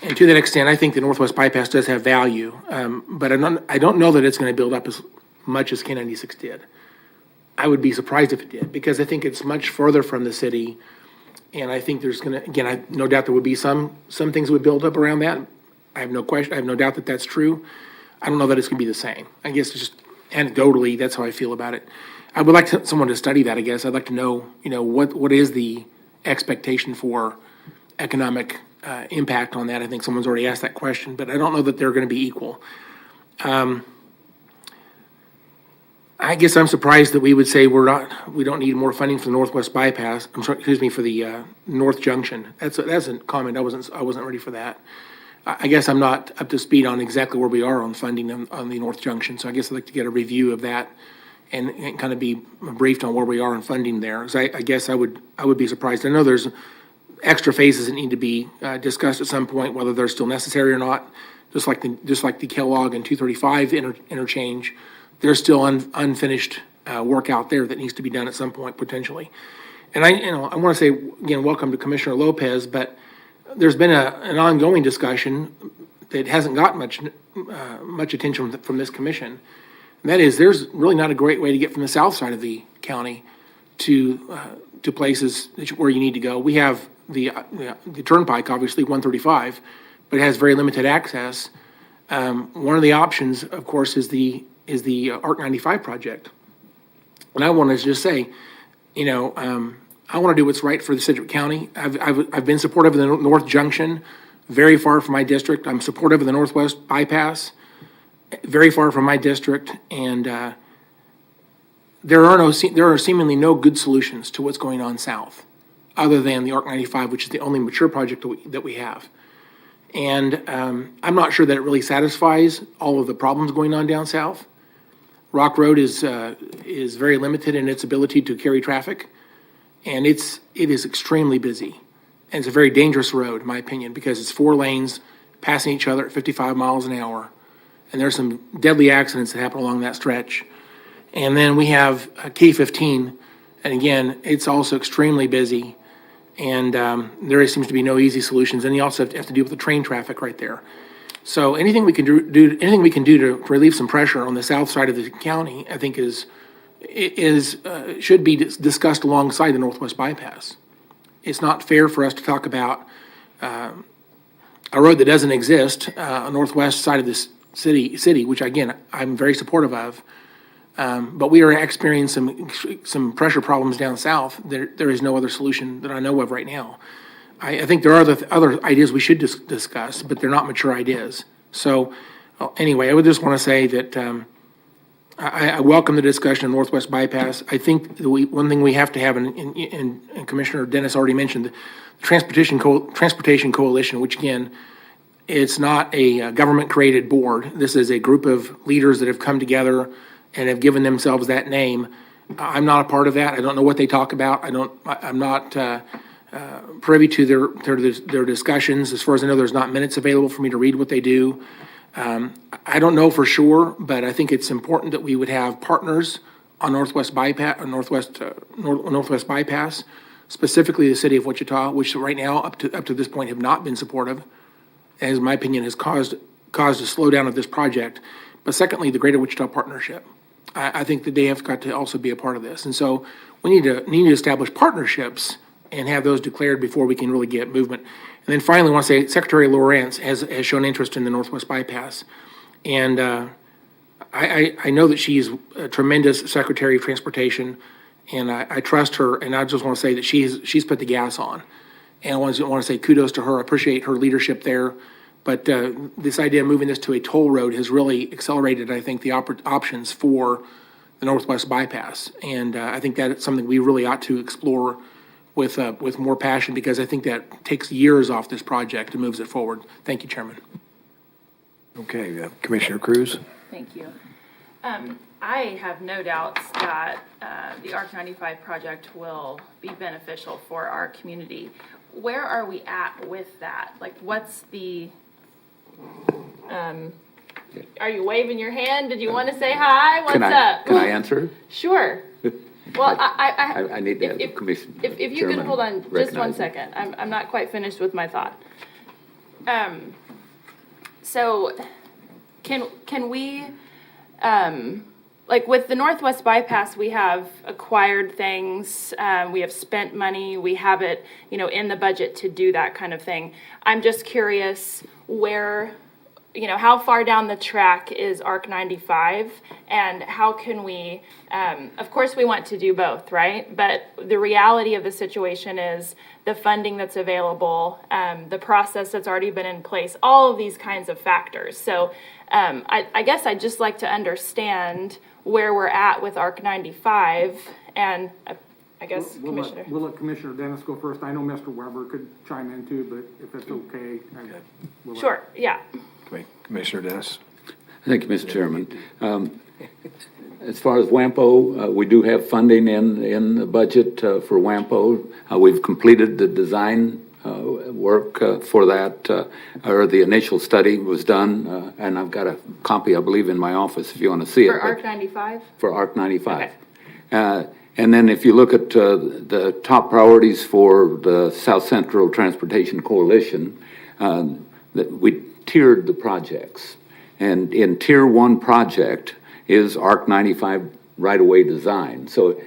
And to that extent, I think the Northwest Bypass does have value, but I don't know that it's going to build up as much as K96 did. I would be surprised if it did, because I think it's much further from the city, and I think there's going to, again, I no doubt there would be some things that would build up around that. I have no question, I have no doubt that that's true. I don't know that it's going to be the same. I guess it's just anecdotally, that's how I feel about it. I would like someone to study that, I guess. I'd like to know, what is the expectation for economic impact on that. I think someone's already asked that question, but I don't know that they're going to be equal. I guess I'm surprised that we would say we don't need more funding for the Northwest Bypass. I'm sorry, excuse me, for the North Junction. That's a comment. I wasn't ready for that. I guess I'm not up to speed on exactly where we are on funding on the North Junction. So I guess I'd like to get a review of that and kind of be briefed on where we are on funding there. So I guess I would be surprised. I know there's extra phases that need to be discussed at some point, whether they're still necessary or not. Just like the Kellogg and 235 interchange, there's still unfinished work out there that needs to be done at some point potentially. And I want to say again, welcome to Commissioner Lopez, but there's been an ongoing discussion that hasn't got much attention from this commission. And that is, there's really not a great way to get from the south side of the county to places where you need to go. We have the turnpike, obviously 135, but it has very limited access. One of the options, of course, is the ARC 95 project. And I want to just say, I want to do what's right for the Sedgwick County. I've been supportive of the North Junction, very far from my district. I'm supportive of the Northwest Bypass, very far from my district. And there are seemingly no good solutions to what's going on south, other than the ARC 95, which is the only mature project that we have. And I'm not sure that it really satisfies all of the problems going on down south. Rock Road is very limited in its ability to carry traffic, and it is extremely busy. And it's a very dangerous road, in my opinion, because it's 4 lanes passing each other at 55 miles an hour, and there's some deadly accidents that happen along that stretch. And then we have K15, and again, it's also extremely busy, and there seems to be no easy solutions. And you also have to deal with the train traffic right there. So anything we can do to relieve some pressure on the south side of the county, I think should be discussed alongside the Northwest Bypass. It's not fair for us to talk about a road that doesn't exist on the northwest side of this city, which again I'm very supportive of. But we are experiencing some pressure problems down south. There is no other solution that I know of right now. I think there are other ideas we should discuss, but they're not mature ideas. So anyway, I would just want to say that I welcome the discussion of Northwest Bypass. I think one thing we have to have, and Commissioner Dennis already mentioned, the Transportation Coalition, which again, it's not a government-created board. This is a group of leaders that have come together and have given themselves that name. I'm not a part of that. I don't know what they talk about. I'm not privy to their discussions. As far as I know, there's not minutes available for me to read what they do. I don't know for sure, but I think it's important that we would have partners on Northwest Bypass, Northwest Bypass, specifically the city of Wichita, which right now up to this point have not been supportive, as in my opinion has caused a slowdown of this project. But secondly, the Greater Wichita Partnership. I think that they have got to also be a part of this, and so we need to establish partnerships and have those declared before we can really get movement. And then finally, I want to say Secretary Lawrence has shown interest in the Northwest Bypass. And I know that she's a tremendous Secretary of Transportation, and I trust her, and I just want to say that she's put the gas on. And I want to say kudos to her. I appreciate her leadership there. But this idea of moving this to a toll road has really accelerated, I think, the options for the Northwest Bypass. And I think that's something we really ought to explore with more passion, because I think that takes years off this project and moves it forward. Thank you, Chairman. Okay, Commissioner Cruz? Thank you. I have no doubts that the ARC 95 project will be beneficial for our community. Where are we at with that? Like, what's the, are you waving your hand? Did you want to say hi? What's up? Can I answer? Sure. Well, I need to have the commission. If you could chairman hold on just one recognize me. second, I'm not quite finished with my thought. So, can we, like with the Northwest Bypass, we have acquired things, we have spent money, we have it, in the budget to do that kind of thing. I'm just curious where, how far down the track is ARC 95, and how can we, of course we want to do both, right? But the reality of the situation is the funding that's available, the process that's already been in place, all of these kinds of factors. So I guess I'd just like to understand where we're at with ARC 95, and I guess Commissioner. We'll let Commissioner Dennis go first. I know Mr. Weber could chime in too, but if it's okay. Sure, yeah. Commissioner Dennis? Thank you, Mr. Chairman. As far as WAMPO, we do have funding in the budget for WAMPO. We've completed the design work for that, or the initial study was done, and I've got a copy, I believe, in my office if you want to see it. For ARC 95? For ARC 95. Okay. And then if you look at the top priorities for the South Central Transportation Coalition, we tiered the projects. And in Tier 1 project is ARC 95 right-of-way design. So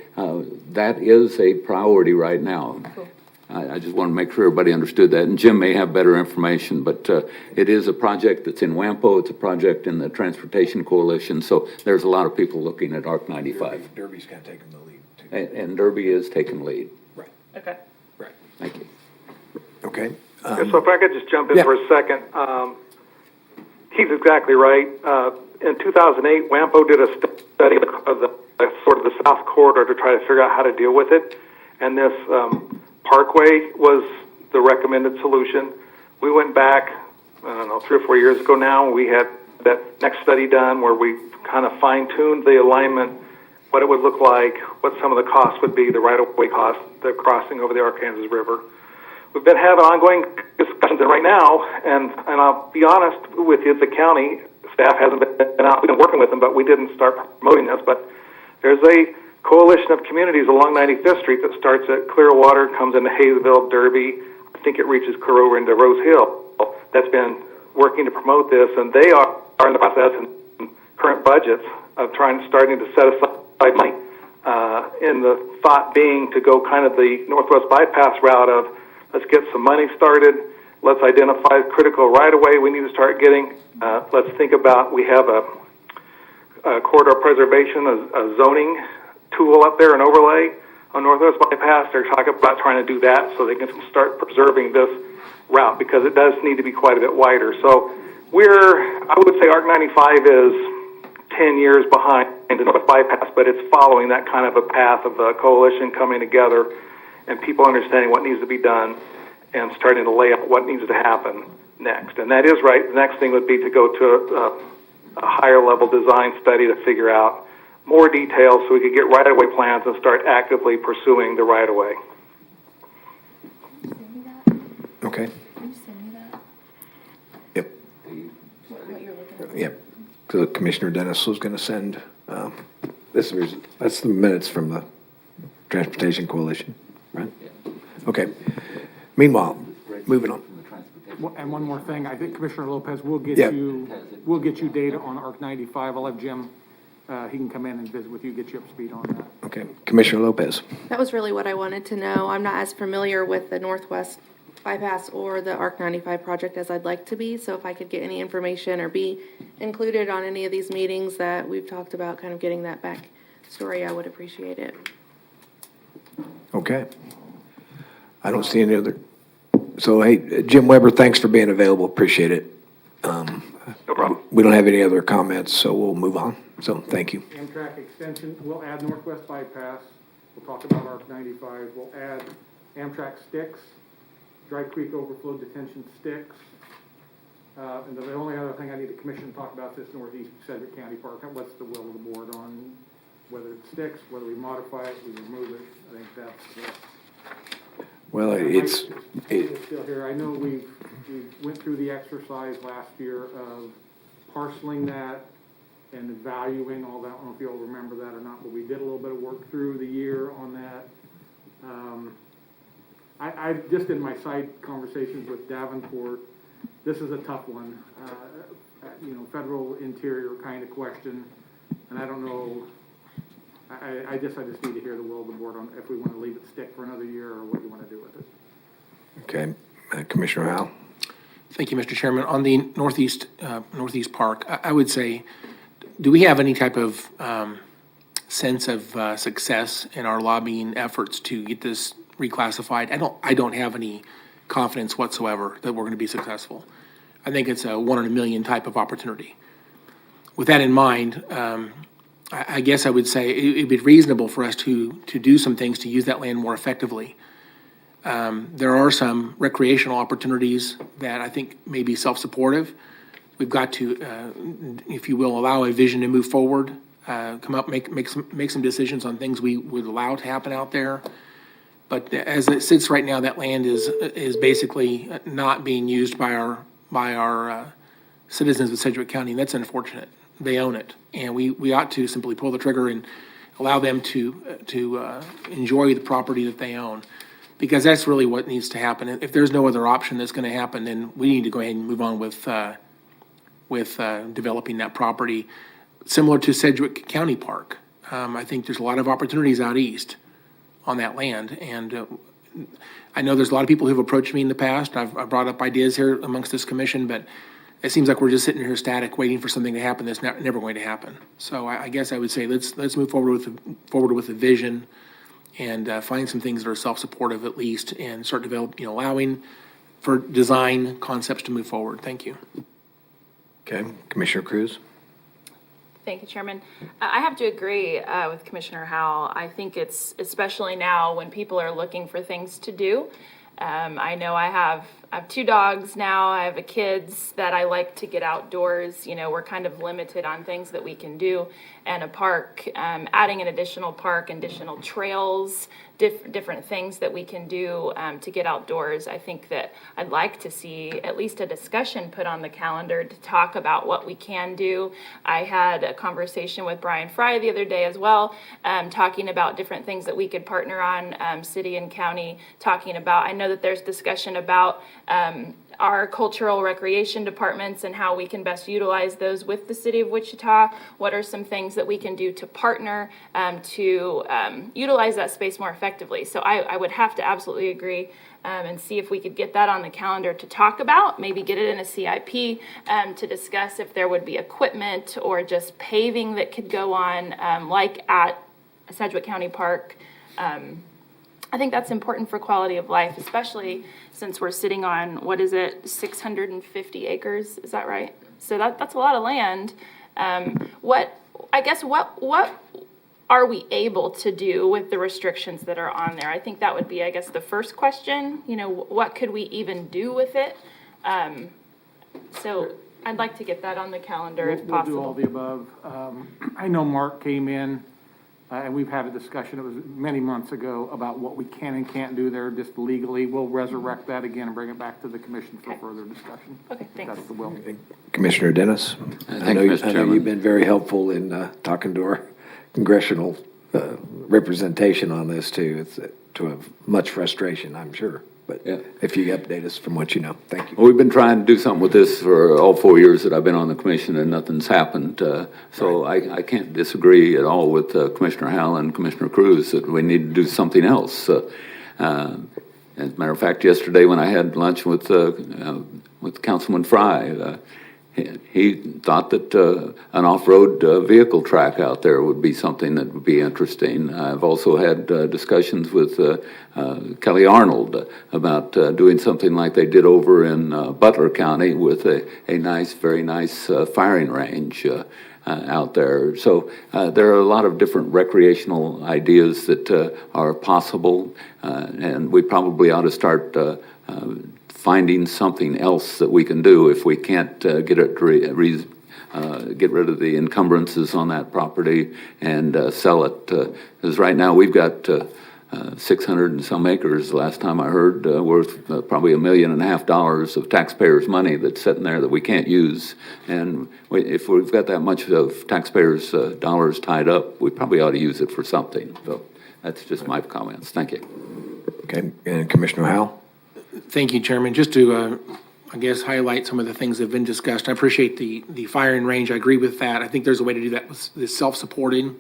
that is a priority right now. Cool. I just want to make sure everybody understood that. And Jim may have better information, but it is a project that's in WAMPO. It's a project in the Transportation Coalition. So there's a lot of people looking at ARC 95. Derby's kind of taking the lead, too. And Derby is taking lead. Right, Okay. right. Thank you. Okay. So if I could just jump in yeah. for a second. He's exactly right. In 2008, WAMPO did a study of the sort of the South Corridor to try to figure out how to deal with it. And this Parkway was the recommended solution. We went back, I don't know, 3 or 4 years ago now. We had that next study done where we kind of fine-tuned the alignment, what it would look like, what some of the costs would be, the right-of-way costs, the crossing over the Arkansas River. We've been having ongoing discussions right now, and I'll be honest with you, the county staff hasn't been out. We've been working with them, but we didn't start promoting this. But there's a coalition of communities along 95th Street that starts at Clearwater, comes into Hayesville, Derby. I think it reaches over into Rose Hill. That's been working to promote this, and they are in the process in current budgets of starting to set aside money. In the thought being to go kind of the Northwest Bypass route of let's get some money started. Let's identify critical right-of-way we need to start getting. Let's think about, we have a corridor preservation, a zoning tool up there, an overlay on Northwest Bypass. They're talking about trying to do that so they can start preserving this route because it does need to be quite a bit wider. So I would say ARC 95 is 10 years behind the Northwest Bypass, but it's following that kind of a path of the coalition coming together and people understanding what needs to be done and starting to lay out what needs to happen next. And that is right. The next thing would be to go to a higher level design study to figure out more details so we could get right-of-way plans and start actively pursuing the right-of-way. Okay. Can you send me that? Yep. What you're looking at? Yep. So Commissioner Dennis was going to send, that's the minutes from the Transportation Coalition, right? Okay. Meanwhile, moving on. And one more thing, I think Commissioner Lopez will get Yeah. we'll get you data on ARC 95. I'll have Jim, he can come in and visit with you, get you up to speed on that. Okay. Commissioner Lopez. That was really what I wanted to know. I'm not as familiar with the Northwest Bypass or the ARC 95 project as I'd like to be, so if I could get any information or be included on any of these meetings that we've talked about, kind of getting that back story, I would appreciate it. Okay. I don't see any other. So, hey, Jim Weber, thanks for being available. Appreciate it. No problem. We don't have any other comments, so we'll move on. So thank you. Amtrak extension, we'll add Northwest Bypass, we'll talk about ARC 95, we'll add Amtrak sticks, Dry Creek Overflow Detention sticks. And the only other thing I need the commission to talk about is this Northeast Sedgwick County Park. What's the will of the board on whether it sticks, whether we modify it, we remove it? I think that's Well, it's, It's still here. I know we went through the exercise last year of parceling that and valuing all that. I don't know if you all remember that or not, but we did a little bit of work through the year on that. I just in my side conversations with Davenport, this is a tough one. Federal interior kind of question, and I don't know. I just need to hear the will of the board on if we want to leave it stick for another year or what you want to do with it. okay. Commissioner Howell? Thank you, Mr. Chairman. On the Northeast Park, I would say, do we have any type of sense of success in our lobbying efforts to get this reclassified? I don't have any confidence whatsoever that we're going to be successful. I think it's a 1 in a million type of opportunity. With that in mind, I guess I would say it'd be reasonable for us to do some things to use that land more effectively. There are some recreational opportunities that I think may be self-supportive. We've got to, if you will, allow a vision to move forward, come up, make some decisions on things we would allow to happen out there. But as it sits right now, that land is basically not being used by our citizens of Sedgwick County, and that's unfortunate. They own it, and we ought to simply pull the trigger and allow them to enjoy the property that they own, because that's really what needs to happen. If there's no other option that's going to happen, then we need to go ahead and move on with developing that property, similar to Sedgwick County Park. I think there's a lot of opportunities out east on that land, and I know there's a lot of people who've approached me in the past. I've brought up ideas here amongst this commission, but it seems like we're just sitting here static, waiting for something to happen that's never going to happen. So I guess I would say let's move forward with a vision and find some things that are self-supportive at least, and start developing, allowing for design concepts to move forward. Thank you. Okay. Commissioner Cruz? Thank you, Chairman. I have to agree with Commissioner Howell. I think it's especially now when people are looking for things to do. I know I have 2 dogs now. I have kids that I like to get outdoors. We're kind of limited on things that we can do. And a park, adding an additional park, additional trails, different things that we can do to get outdoors. I think that I'd like to see at least a discussion put on the calendar to talk about what we can do. I had a conversation with Brian Fry the other day as well, talking about different things that we could partner on, city and county, talking about, I know that there's discussion about our cultural recreation departments and how we can best utilize those with the city of Wichita. What are some things that we can do to partner to utilize that space more effectively? So I would have to absolutely agree and see if we could get that on the calendar to talk about, maybe get it in a CIP to discuss if there would be equipment or just paving that could go on, like at Sedgwick County Park. I think that's important for quality of life, especially since we're sitting on, 650 acres, is that right? So that's a lot of land. What are we able to do with the restrictions that are on there? I think that would be, the first question. What could we even do with it? So I'd like to get that on the calendar if possible. We'll do all the above. I know Mark came in, and we've had a discussion, it was many months ago, about what we can and can't do there just legally. We'll resurrect that again and bring it back to the commission for further discussion. Okay, thanks. That's the will. Commissioner Dennis? Thank you, Mr. I know Chairman. you've been very helpful in talking to our congressional representation on this too. It's to much frustration, I'm sure. But Yeah. if you update us from what you know, thank you. Well, we've been trying to do something with this for all 4 years that I've been on the commission, and nothing's happened. So I can't disagree at all with Commissioner Howell and Commissioner Cruz that we need to do something else. As a matter of fact, yesterday when I had lunch with Councilman Fry, he thought that an off-road vehicle track out there would be something that would be interesting. I've also had discussions with Kelly Arnold about doing something like they did over in Butler County with a nice, very nice firing range out there. So there are a lot of different recreational ideas that are possible, and we probably ought to start finding something else that we can do if we can't get rid of the encumbrances on that property and sell it. Because right now we've got 600 and some acres, the last time I heard, worth probably $1.5 million of taxpayers' money that's sitting there that we can't use. And if we've got that much of taxpayers' dollars tied up, we probably ought to use it for something. So that's just my comments. Thank you. Okay, and Commissioner Howell? Thank you, Chairman. Just to, I guess, highlight some of the things that have been discussed. I appreciate the firing range. I agree with that. I think there's a way to do that with self-supporting.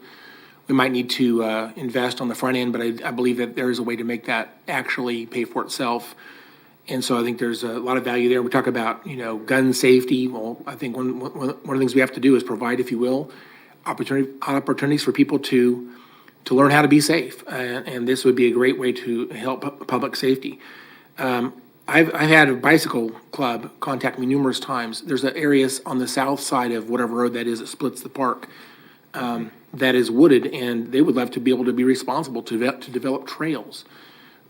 We might need to invest on the front end, but I believe that there is a way to make that actually pay for itself. And so I think there's a lot of value there. We talk about, gun safety. Well, I think one of the things we have to do is provide, if you will, opportunities for people to learn how to be safe. And this would be a great way to help public safety. I've had a bicycle club contact me numerous times. There's areas on the south side of whatever road that is that splits the park that is wooded, and they would love to be able to be responsible to develop trails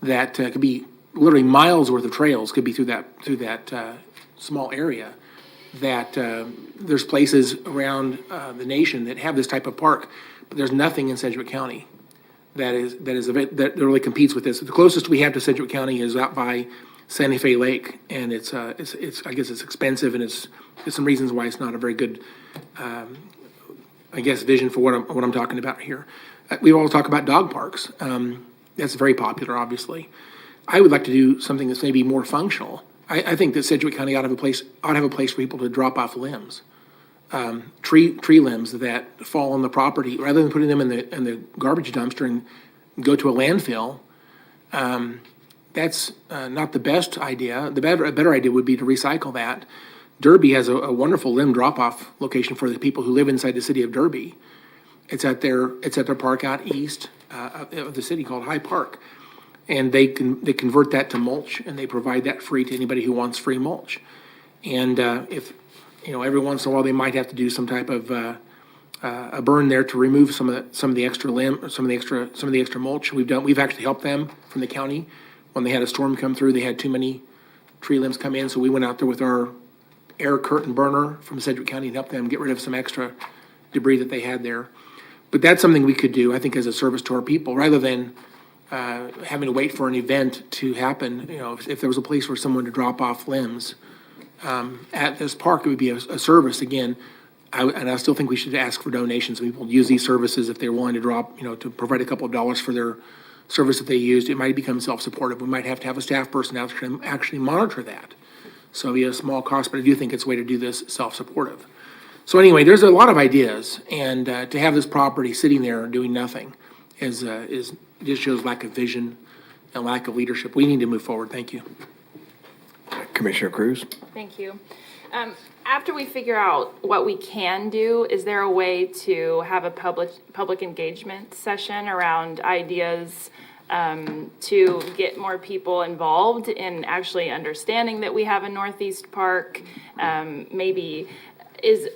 that could be literally miles worth of trails could be through that small area. That there's places around the nation that have this type of park, but there's nothing in Sedgwick County that really competes with this. The closest we have to Sedgwick County is out by Santa Fe Lake, and it's I guess it's expensive, and there's some reasons why it's not a very good vision for what I'm talking about here. We all talk about dog parks. That's very popular, obviously. I would like to do something that's maybe more functional. I think that Sedgwick County ought to have a place for people to drop off limbs. Tree limbs that fall on the property, rather than putting them in the garbage dumpster and go to a landfill. That's not the best idea. A better idea would be to recycle that. Derby has a wonderful limb drop-off location for the people who live inside the city of Derby. It's at their park out east of the city called High Park, and they convert that to mulch, and they provide that free to anybody who wants free mulch. And if every once in a while they might have to do some type of a burn there to remove some of the extra mulch. We've actually helped them from the county when they had a storm come through. They had too many tree limbs come in, so we went out there with our air curtain burner from Sedgwick County and helped them get rid of some extra debris that they had there. But that's something we could do, I think, as a service to our people, rather than having to wait for an event to happen. If there was a place for someone to drop off limbs at this park, it would be a service. Again, I still think we should ask for donations. People use these services if they're willing to to provide a couple of dollars for their service that they used. It might become self-supportive. We might have to have a staff person out to actually monitor that. So it'll be a small cost, but I do think it's a way to do this self-supportive. So anyway, there's a lot of ideas, and to have this property sitting there doing nothing just shows lack of vision and lack of leadership. We need to move forward. Thank you. Commissioner Cruz? Thank you. After we figure out what we can do, is there a way to have a public engagement session around ideas to get more people involved in actually understanding that we have a Northeast Park?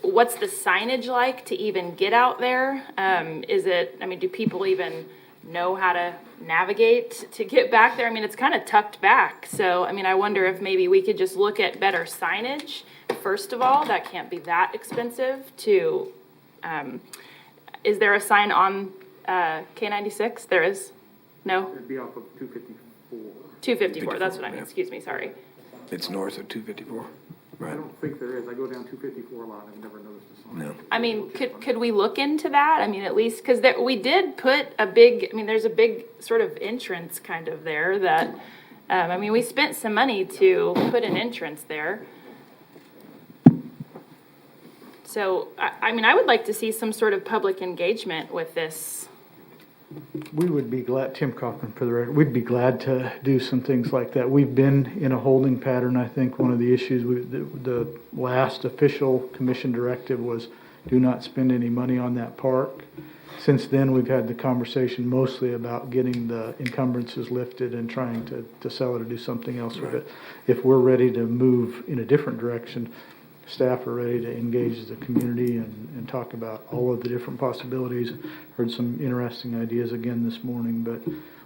What's the signage like to even get out there? Do people even know how to navigate to get back there? It's kind of tucked back. So, I wonder if maybe we could just look at better signage. First of all, that can't be that expensive to, is there a sign on K96? There is? No? It'd be off of 254. 254, that's what I mean, excuse me, sorry. It's north of 254. Right. I don't think there is. I go down 254 a lot. I've never noticed a sign. No. Could we look into that? At least, because we did put a big, there's a big sort of entrance kind of there that, we spent some money to put an entrance there. So, I would like to see some sort of public engagement with this We would be glad, Tim Kaufman for the record, we'd be glad to do some things like that. We've been in a holding pattern. I think one of the issues, the last official commission directive was do not spend any money on that park. Since then, we've had the conversation mostly about getting the encumbrances lifted and trying to sell it or do something else with it. If we're ready to move in a different direction, staff are ready to engage the community and talk about all of the different possibilities. Heard some interesting ideas again this morning, but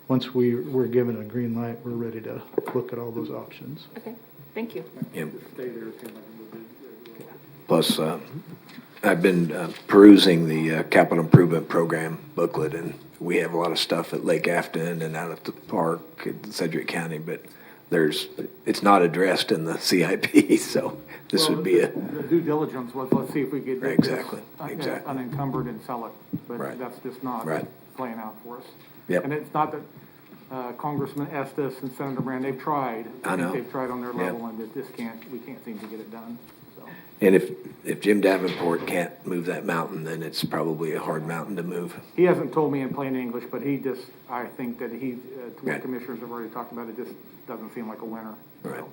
once we're given a green light, we're ready to look at all those options. Okay, thank you. Yeah. Plus, I've been perusing the capital improvement program booklet, and we have a lot of stuff at Lake Afton and out at the park in Sedgwick County, but it's not addressed in the CIP, so this would be The due diligence was, let's see if we could Right, get this exactly. unencumbered and sell it, but Right. that's just not Right. playing out for us. Yep. And it's not that Congressman Estes and Senator Brand, they've tried. I know. They've tried on their Yeah. level, and we can't seem to get it done, so. And if Jim Davenport can't move that mountain, then it's probably a hard mountain to move. He hasn't told me in plain English, but I think that to what Right. commissioners have already talked about, it just doesn't seem like a winner. Right. So,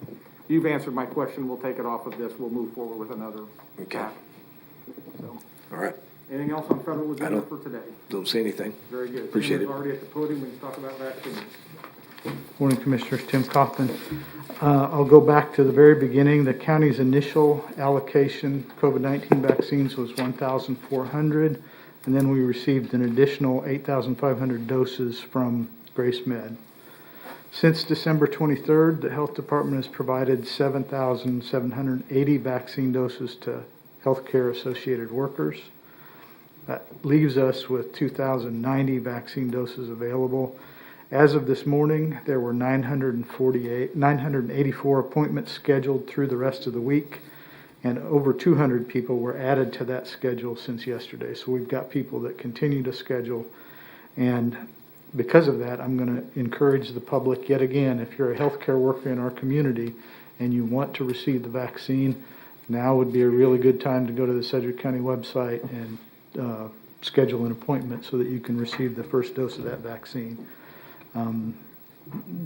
you've answered my question, we'll take it off of this, we'll move forward with another. Okay. path. So, All right. anything else on federal agenda don't- for today? Don't see anything. Very good. Appreciate Tim is it. already at the podium, we can talk about vaccines. Morning, Commissioners. Tim Kaufman. I'll go back to the very beginning. The county's initial allocation, COVID-19 vaccines, was 1,400, and then we received an additional 8,500 doses from Grace Med. Since December 23rd, the Health Department has provided 7,780 vaccine doses to healthcare-associated workers. That leaves us with 2,090 vaccine doses available. As of this morning, there were 984 appointments scheduled through the rest of the week, and over 200 people were added to that schedule since yesterday. So we've got people that continue to schedule, and because of that, I'm going to encourage the public yet again, if you're a healthcare worker in our community and you want to receive the vaccine, now would be a really good time to go to the Sedgwick County website and schedule an appointment so that you can receive the first dose of that vaccine.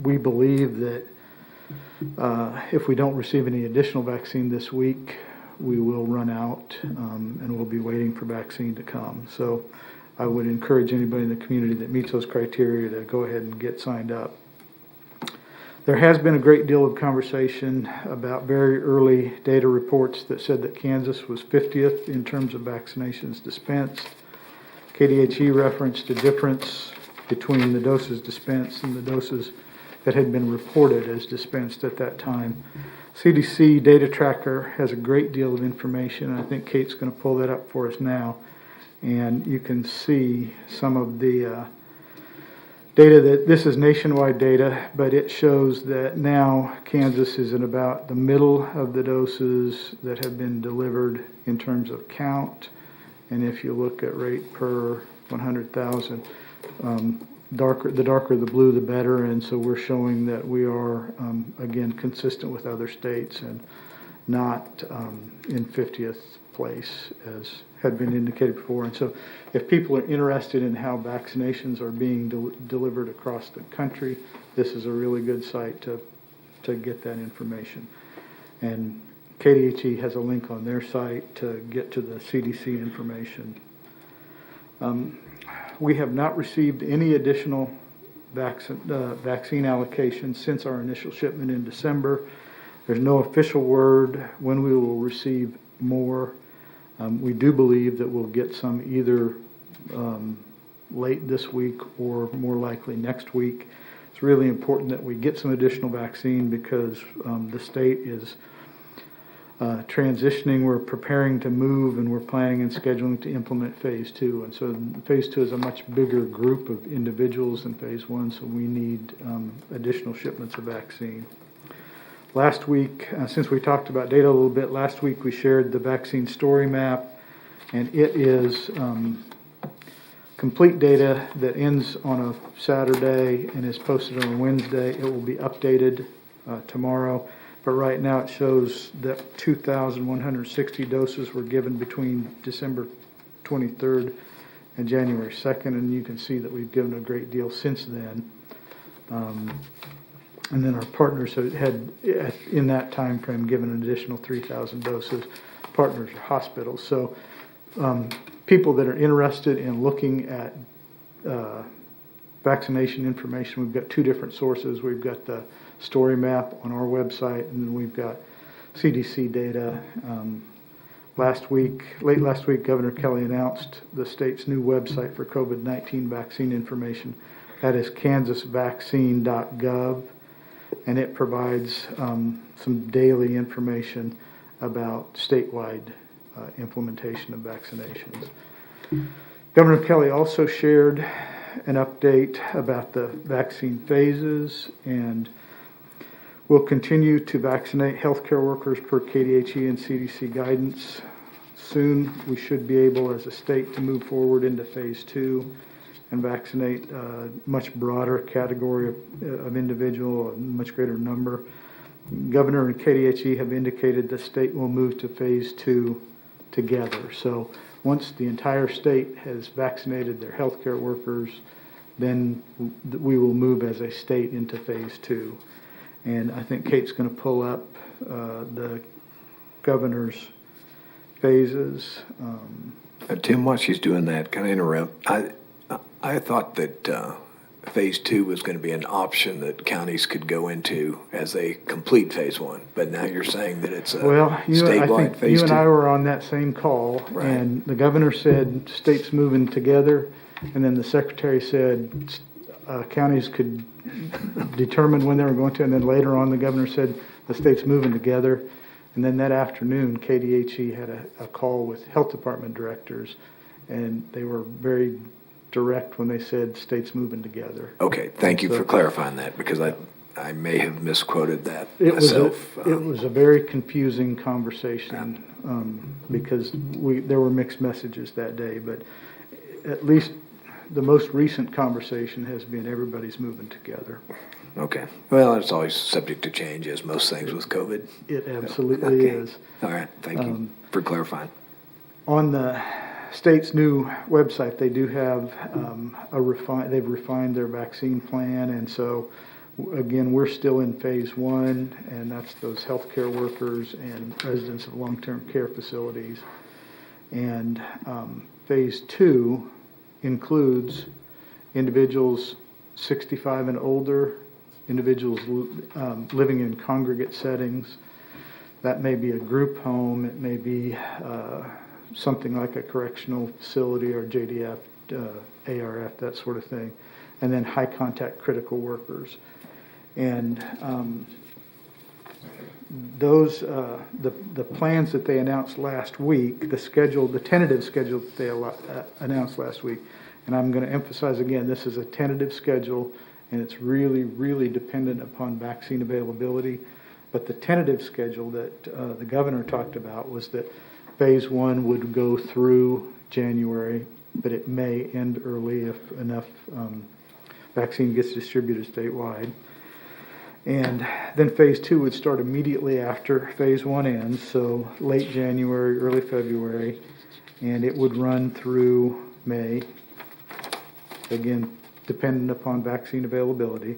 We believe that if we don't receive any additional vaccine this week, we will run out and we'll be waiting for vaccine to come. So I would encourage anybody in the community that meets those criteria to go ahead and get signed up. There has been a great deal of conversation about very early data reports that said that Kansas was 50th in terms of vaccinations dispensed. KDHE referenced a difference between the doses dispensed and the doses that had been reported as dispensed at that time. CDC data tracker has a great deal of information, and I think Kate's going to pull that up for us now. And you can see some of the data that this is nationwide data, but it shows that now Kansas is in about the middle of the doses that have been delivered in terms of count. And if you look at rate per 100,000, the darker the blue, the better. And so we're showing that we are, again, consistent with other states and not in 50th place as had been indicated before. And so if people are interested in how vaccinations are being delivered across the country, this is a really good site to get that information. And KDHE has a link on their site to get to the CDC information. We have not received any additional vaccine allocations since our initial shipment in December. There's no official word when we will receive more. We do believe that we'll get some either late this week or more likely next week. It's really important that we get some additional vaccine because the state is transitioning. We're preparing to move, and we're planning and scheduling to implement phase 2. And so phase 2 is a much bigger group of individuals than phase 1, so we need additional shipments of vaccine. Last week, since we talked about data a little bit, last week we shared the vaccine story map, and it is complete data that ends on a Saturday and is posted on a Wednesday. It will be updated tomorrow, but right now it shows that 2,160 doses were given between December 23rd and January 2nd, and you can see that we've given a great deal since then. And then our partners had, in that time frame, given an additional 3,000 doses, partners hospitals. So people that are interested in looking at vaccination information, we've got two different sources. We've got the story map on our website, and then we've got CDC data. Late last week, Governor Kelly announced the state's new website for COVID-19 vaccine information. That is kansasvaccine.gov, and it provides some daily information about statewide implementation of vaccinations. Governor Kelly also shared an update about the vaccine phases, and we'll continue to vaccinate healthcare workers per KDHE and CDC guidance. Soon, we should be able, as a state, to move forward into phase 2 and vaccinate a much broader category of individual, a much greater number. Governor and KDHE have indicated the state will move to phase 2 together. So once the entire state has vaccinated their healthcare workers, then we will move as a state into phase 2. And I think Kate's going to pull up the governor's phases. Tim, while she's doing that, can I interrupt? I thought that phase 2 was going to be an option that counties could go into as they complete phase 1, but now you're saying that it's a I statewide think phase you 2? and I were on that same call, Right. and the governor said states moving together, and then the secretary said counties could determine when they were going to, and then later on the governor said the states moving together. And then that afternoon, KDHE had a call with health department directors, and they were very direct when they said states moving together. Okay, thank you for clarifying that, because I may have misquoted that It myself. was a very confusing conversation because there were mixed messages that day, but at least the most recent conversation has been everybody's moving together. Okay, well, it's always subject to change, as most things with COVID. It absolutely Okay. is. All right, thank you for clarifying. On the state's new website, they do have they've refined their vaccine plan, and so again, we're still in phase 1, and that's those healthcare workers and residents of long-term care facilities. And phase 2 includes individuals 65 and older, individuals living in congregate settings. That may be a group home, it may be something like a correctional facility or JDF, ARF, that sort of thing. And then high contact critical workers. And those, the plans that they announced last week, the tentative schedule that they announced last week, and I'm going to emphasize again, this is a tentative schedule, and it's really, really dependent upon vaccine availability. But the tentative schedule that the governor talked about was that phase 1 would go through January, but it may end early if enough vaccine gets distributed statewide. And then phase 2 would start immediately after phase 1 ends, so late January, early February, and it would run through May, again, dependent upon vaccine availability.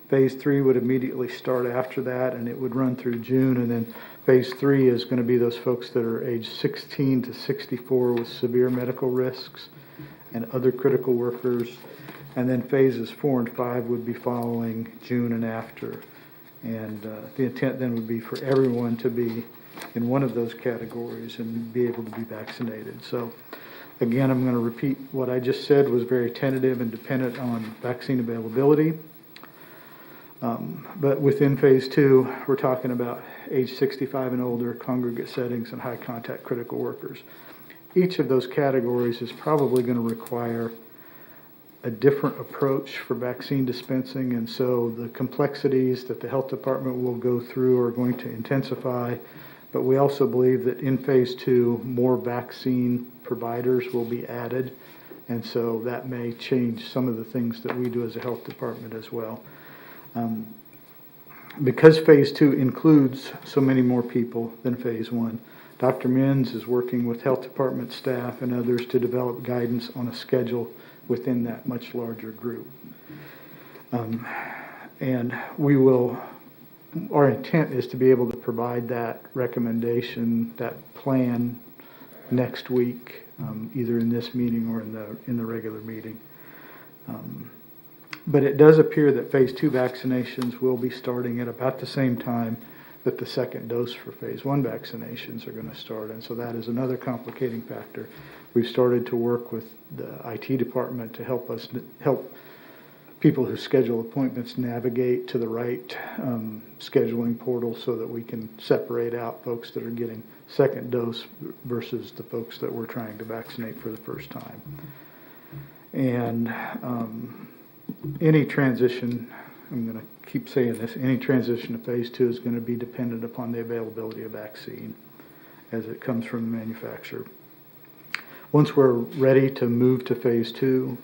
Phase 3 would immediately start after that, and it would run through June, and then phase 3 is going to be those folks that are age 16 to 64 with severe medical risks and other critical workers. And then phases 4 and 5 would be following June and after. And the intent then would be for everyone to be in one of those categories and be able to be vaccinated. So again, I'm going to repeat what I just said was very tentative and dependent on vaccine availability. But within phase 2, we're talking about age 65 and older, congregate settings, and high contact critical workers. Each of those categories is probably going to require a different approach for vaccine dispensing, and so the complexities that the health department will go through are going to intensify, but we also believe that in phase 2, more vaccine providers will be added, and so that may change some of the things that we do as a health department as well. Because phase 2 includes so many more people than phase 1, Dr. Menz is working with health department staff and others to develop guidance on a schedule within that much larger group. And our intent is to be able to provide that recommendation, that plan next week, either in this meeting or in the regular meeting. But it does appear that phase 2 vaccinations will be starting at about the same time that the second dose for phase 1 vaccinations are going to start. And so that is another complicating factor. We've started to work with the IT department to help people who schedule appointments navigate to the right scheduling portal so that we can separate out folks that are getting second dose versus the folks that we're trying to vaccinate for the first time. And any transition, I'm going to keep saying this, any transition to phase 2 is going to be dependent upon the availability of vaccine as it comes from the manufacturer. Once we're ready to move to phase 2,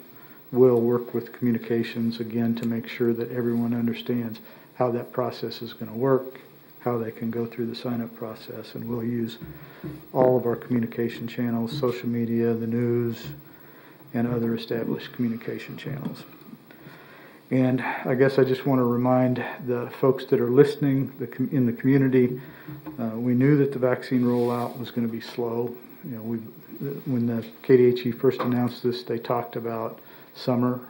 we'll work with communications again to make sure that everyone understands how that process is going to work, how they can go through the sign-up process, and we'll use all of our communication channels, social media, the news, and other established communication channels. And I guess I just want to remind the folks that are listening in the community, we knew that the vaccine rollout was going to be slow. You know, when the KDHE first announced this, they talked about summer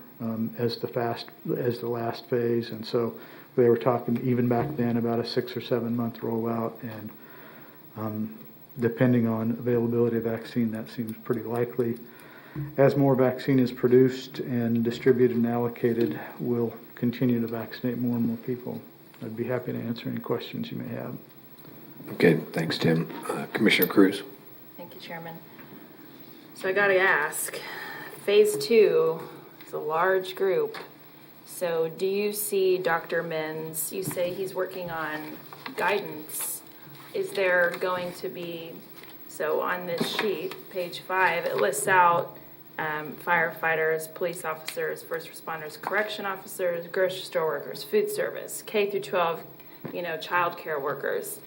as the last phase, and so they were talking even back then about a 6 or 7 month rollout, and depending on availability of vaccine, that seems pretty likely. As more vaccine is produced and distributed and allocated, we'll continue to vaccinate more and more people. I'd be happy to answer any questions you may have. Okay, thanks, Tim. Commissioner Cruz. Thank you, Chairman. So I gotta ask, phase 2 is a large group. So do you see Dr. Menz, you say he's working on guidance. Is there going to be, so on this sheet, page 5, it lists out firefighters, police officers, first responders, correction officers, grocery store workers, food service, K through 12, child care workers.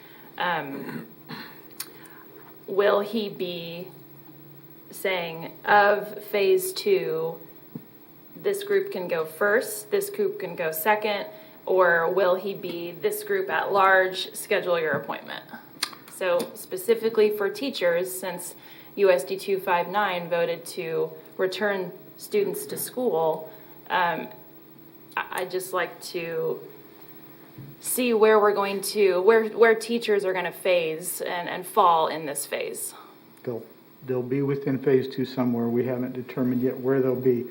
Will he be saying of phase 2, this group can go first, this group can go second, or will he be this group at large, schedule your appointment? So specifically for teachers, since USD 259 voted to return students to school, I'd just like to see where we're going to, where teachers are going to phase and fall in this phase. They'll be within phase 2 somewhere. We haven't determined yet where they'll be.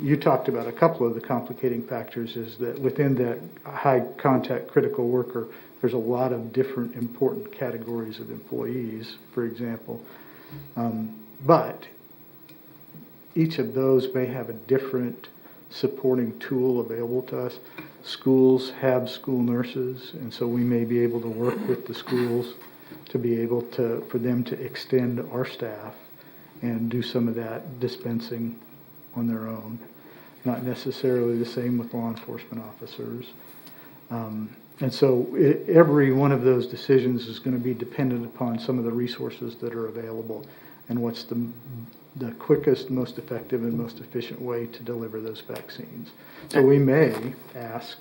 You talked about a couple of the complicating factors is that within that high contact critical worker, there's a lot of different important categories of employees, for example. But each of those may have a different supporting tool available to us. Schools have school nurses, and so we may be able to work with the schools to be able to, for them to extend our staff and do some of that dispensing on their own. Not necessarily the same with law enforcement officers. And so every one of those decisions is going to be dependent upon some of the resources that are available and what's the quickest, most effective, and most efficient way to deliver those vaccines. So we may ask,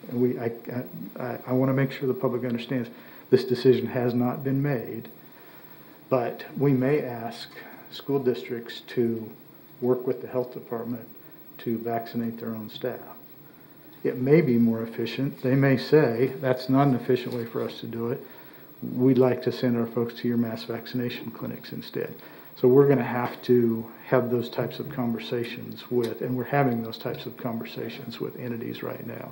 and I want to make sure the public understands this decision has not been made, but we may ask school districts to work with the health department to vaccinate their own staff. It may be more efficient. They may say, that's not an efficient way for us to do it. We'd like to send our folks to your mass vaccination clinics instead. So we're going to have those types of conversations with, and we're having those types of conversations with entities right now.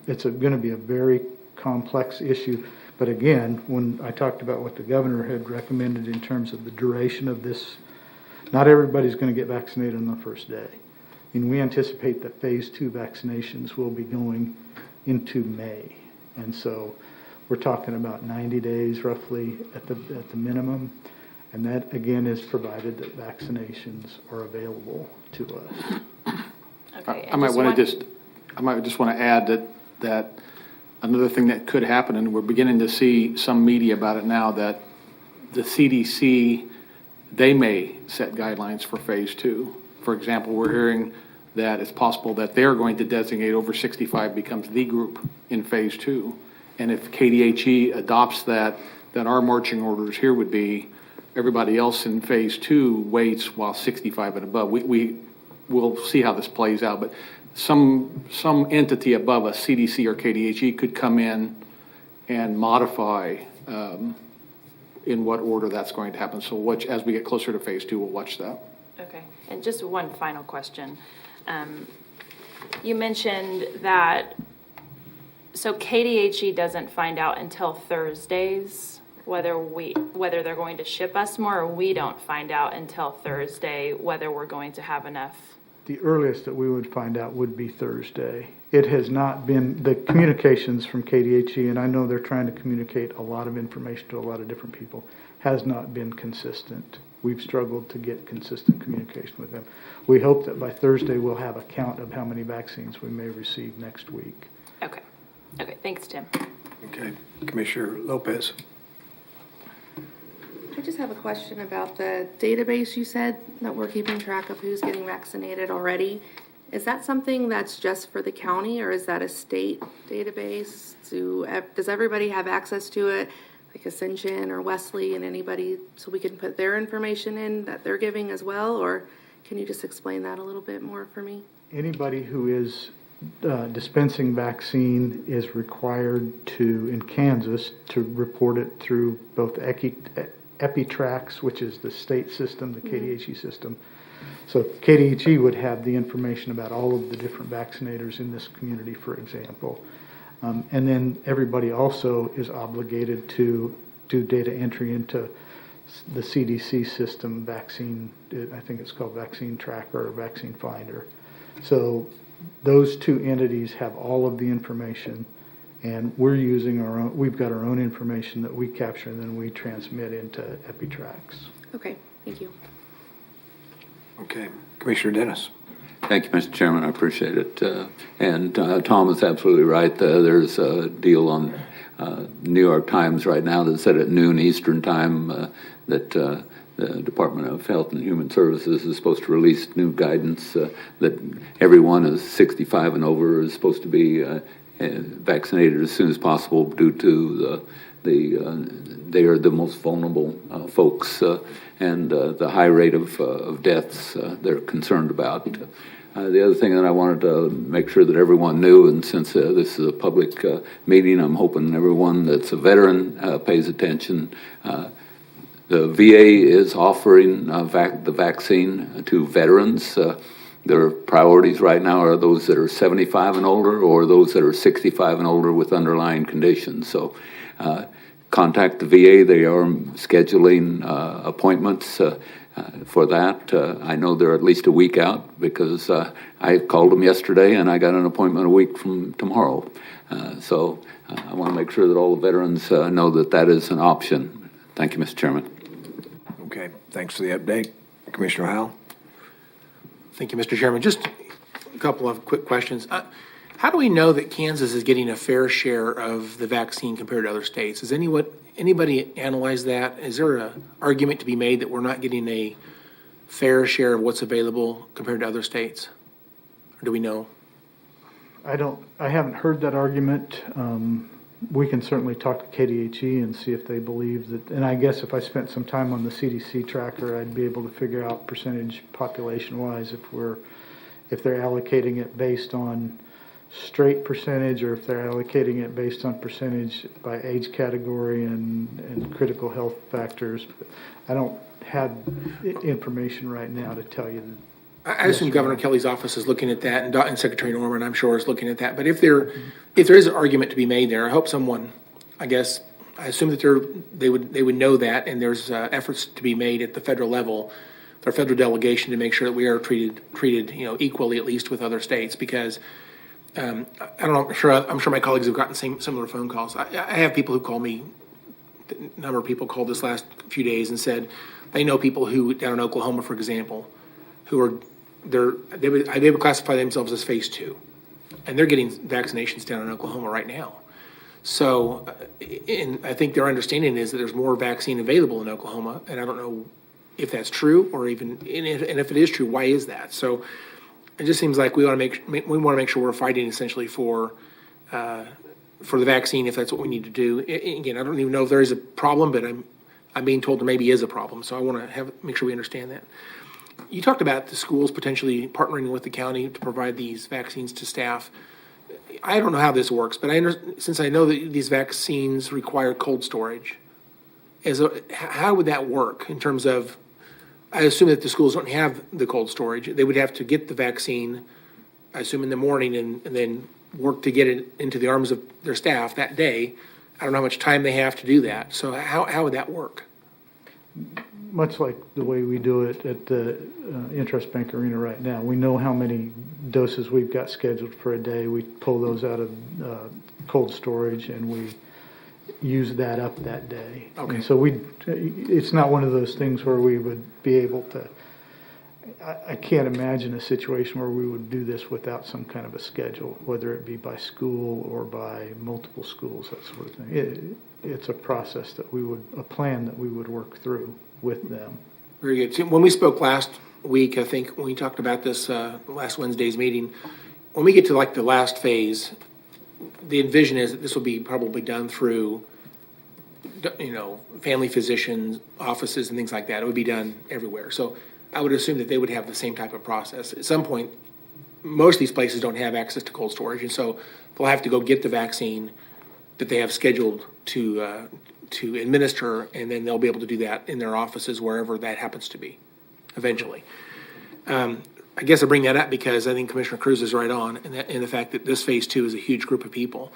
It's going to be a very complex issue. But again, when I talked about what the governor had recommended in terms of the duration of this, not everybody's going to get vaccinated on the first day. And we anticipate that phase 2 vaccinations will be going into May. And so we're talking about 90 days roughly at the minimum. And that, again, is provided that vaccinations are available to us. Okay, I might just want to add that another thing that could happen, and we're beginning to see some media about it now, that the CDC, they may set guidelines for phase two. For example, we're hearing that it's possible that they're going to designate over 65 becomes the group in phase two. And if KDHE adopts that, then our marching orders here would be everybody else in phase two waits while 65 and above. We'll see how this plays out, but some entity above us, CDC or KDHE, could come in and modify in what order that's going to happen. So as we get closer to phase two, we'll watch that. Okay, and just one final question. You mentioned that, so KDHE doesn't find out until Thursdays whether they're going to ship us more, or we don't find out until Thursday whether we're going to have enough? The earliest that we would find out would be Thursday. It has not been, the communications from KDHE, and I know they're trying to communicate a lot of information to a lot of different people, has not been consistent. We've struggled to get consistent communication with them. We hope that by Thursday we'll have a count of how many vaccines we may receive next week. Okay. Okay, thanks, Tim. Okay, Commissioner Lopez. I just have a question about the database you said that we're keeping track of who's getting vaccinated already. Is that something that's just for the county, or is that a state database? Does everybody have access to it, like Ascension or Wesley and anybody, so we can put their information in that they're giving as well? Or can you just explain that a little bit more for me? Anybody who is dispensing vaccine is required to, in Kansas, to report it through both EpiTrax, which is the state system, the KDHE system. So KDHE would have the information about all of the different vaccinators in this community, for example. And then everybody also is obligated to do data entry into the CDC system, vaccine, I think it's called Vaccine Tracker or Vaccine Finder. So those two entities have all of the information, and we're using our own, we've got our own information that we capture and then we transmit into EpiTrax. Okay, thank you. Okay, Commissioner Dennis. Thank you, Mr. Chairman. I appreciate it. And Tom is absolutely right. There's a deal on New York Times right now that said at noon Eastern time that the Department of Health and Human Services is supposed to release new guidance that everyone is 65 and over is supposed to be vaccinated as soon as possible due to they are the most vulnerable folks and the high rate of deaths they're concerned about. The other thing that I wanted to make sure that everyone knew, and since this is a public meeting, I'm hoping everyone that's a veteran pays attention. The VA is offering the vaccine to veterans. Their priorities right now are those that are 75 and older or those that are 65 and older with underlying conditions. So contact the VA. They are scheduling appointments for that. I know they're at least a week out because I called them yesterday and I got an appointment a week from tomorrow. So I want to make sure that all the veterans know that that is an option. Thank you, Mr. Chairman. Okay, thanks for the update. Commissioner Howell? Thank you, Mr. Chairman. Just a couple of quick questions. How do we know that Kansas is getting a fair share of the vaccine compared to other states? Has anybody analyzed that? Is there an argument to be made that we're not getting a fair share of what's available compared to other states? Or do we know? I haven't heard that argument. We can certainly talk to KDHE and see if they believe that, and I guess if I spent some time on the CDC tracker, I'd be able to figure out percentage population-wise if they're allocating it based on straight percentage or if they're allocating it based on percentage by age category and critical health factors. But I don't have information right now to tell you. I assume Governor Kelly's office is looking at that, and Secretary Norman, I'm sure, is looking at that. But if there is an argument to be made there, I hope someone, I assume that they would know that, and there's efforts to be made at the federal level, our federal delegation, to make sure that we are treated equally, at least with other states. Because I don't know, I'm sure my colleagues have gotten similar phone calls. I have people who call me. A number of people called this last few days and said they know people who down in Oklahoma, for example, who are they would classify themselves as phase 2, and they're getting vaccinations down in Oklahoma right now. So, and I think their understanding is that there's more vaccine available in Oklahoma, and I don't know if that's true or even, and if it is true, why is that? So it just seems like we want to make sure we're fighting essentially for the vaccine if that's what we need to do. Again, I don't even know if there is a problem, but I'm being told there maybe is a problem. So I want to make sure we understand that. You talked about the schools potentially partnering with the county to provide these vaccines to staff. I don't know how this works, but since I know that these vaccines require cold storage, how would that work in terms of, I assume that the schools don't have the cold storage. They would have to get the vaccine, I assume in the morning, and then work to get it into the arms of their staff that day. I don't know how much time they have to do that. So how would that work? Much like the way we do it at the Interest Bank Arena right now. We know how many doses we've got scheduled for a day. We pull those out of cold storage and we use that up that day. Okay. And so it's not one of those things where we would be able to, I can't imagine a situation where we would do this without some kind of a schedule, whether it be by school or by multiple schools, that sort of thing. It's a process a plan that we would work through with them. Very good. So when we spoke last week, I think when we talked about this last Wednesday's meeting, when we get to like the last phase, the envision is that this will be probably done through, family physicians, offices and things like that. It would be done everywhere. So I would assume that they would have the same type of process. At some point, most of these places don't have access to cold storage, and so they'll have to go get the vaccine that they have scheduled to administer, and then they'll be able to do that in their offices, wherever that happens to be, eventually. I guess I bring that up because I think Commissioner Cruz is right on in the fact that this phase 2 is a huge group of people.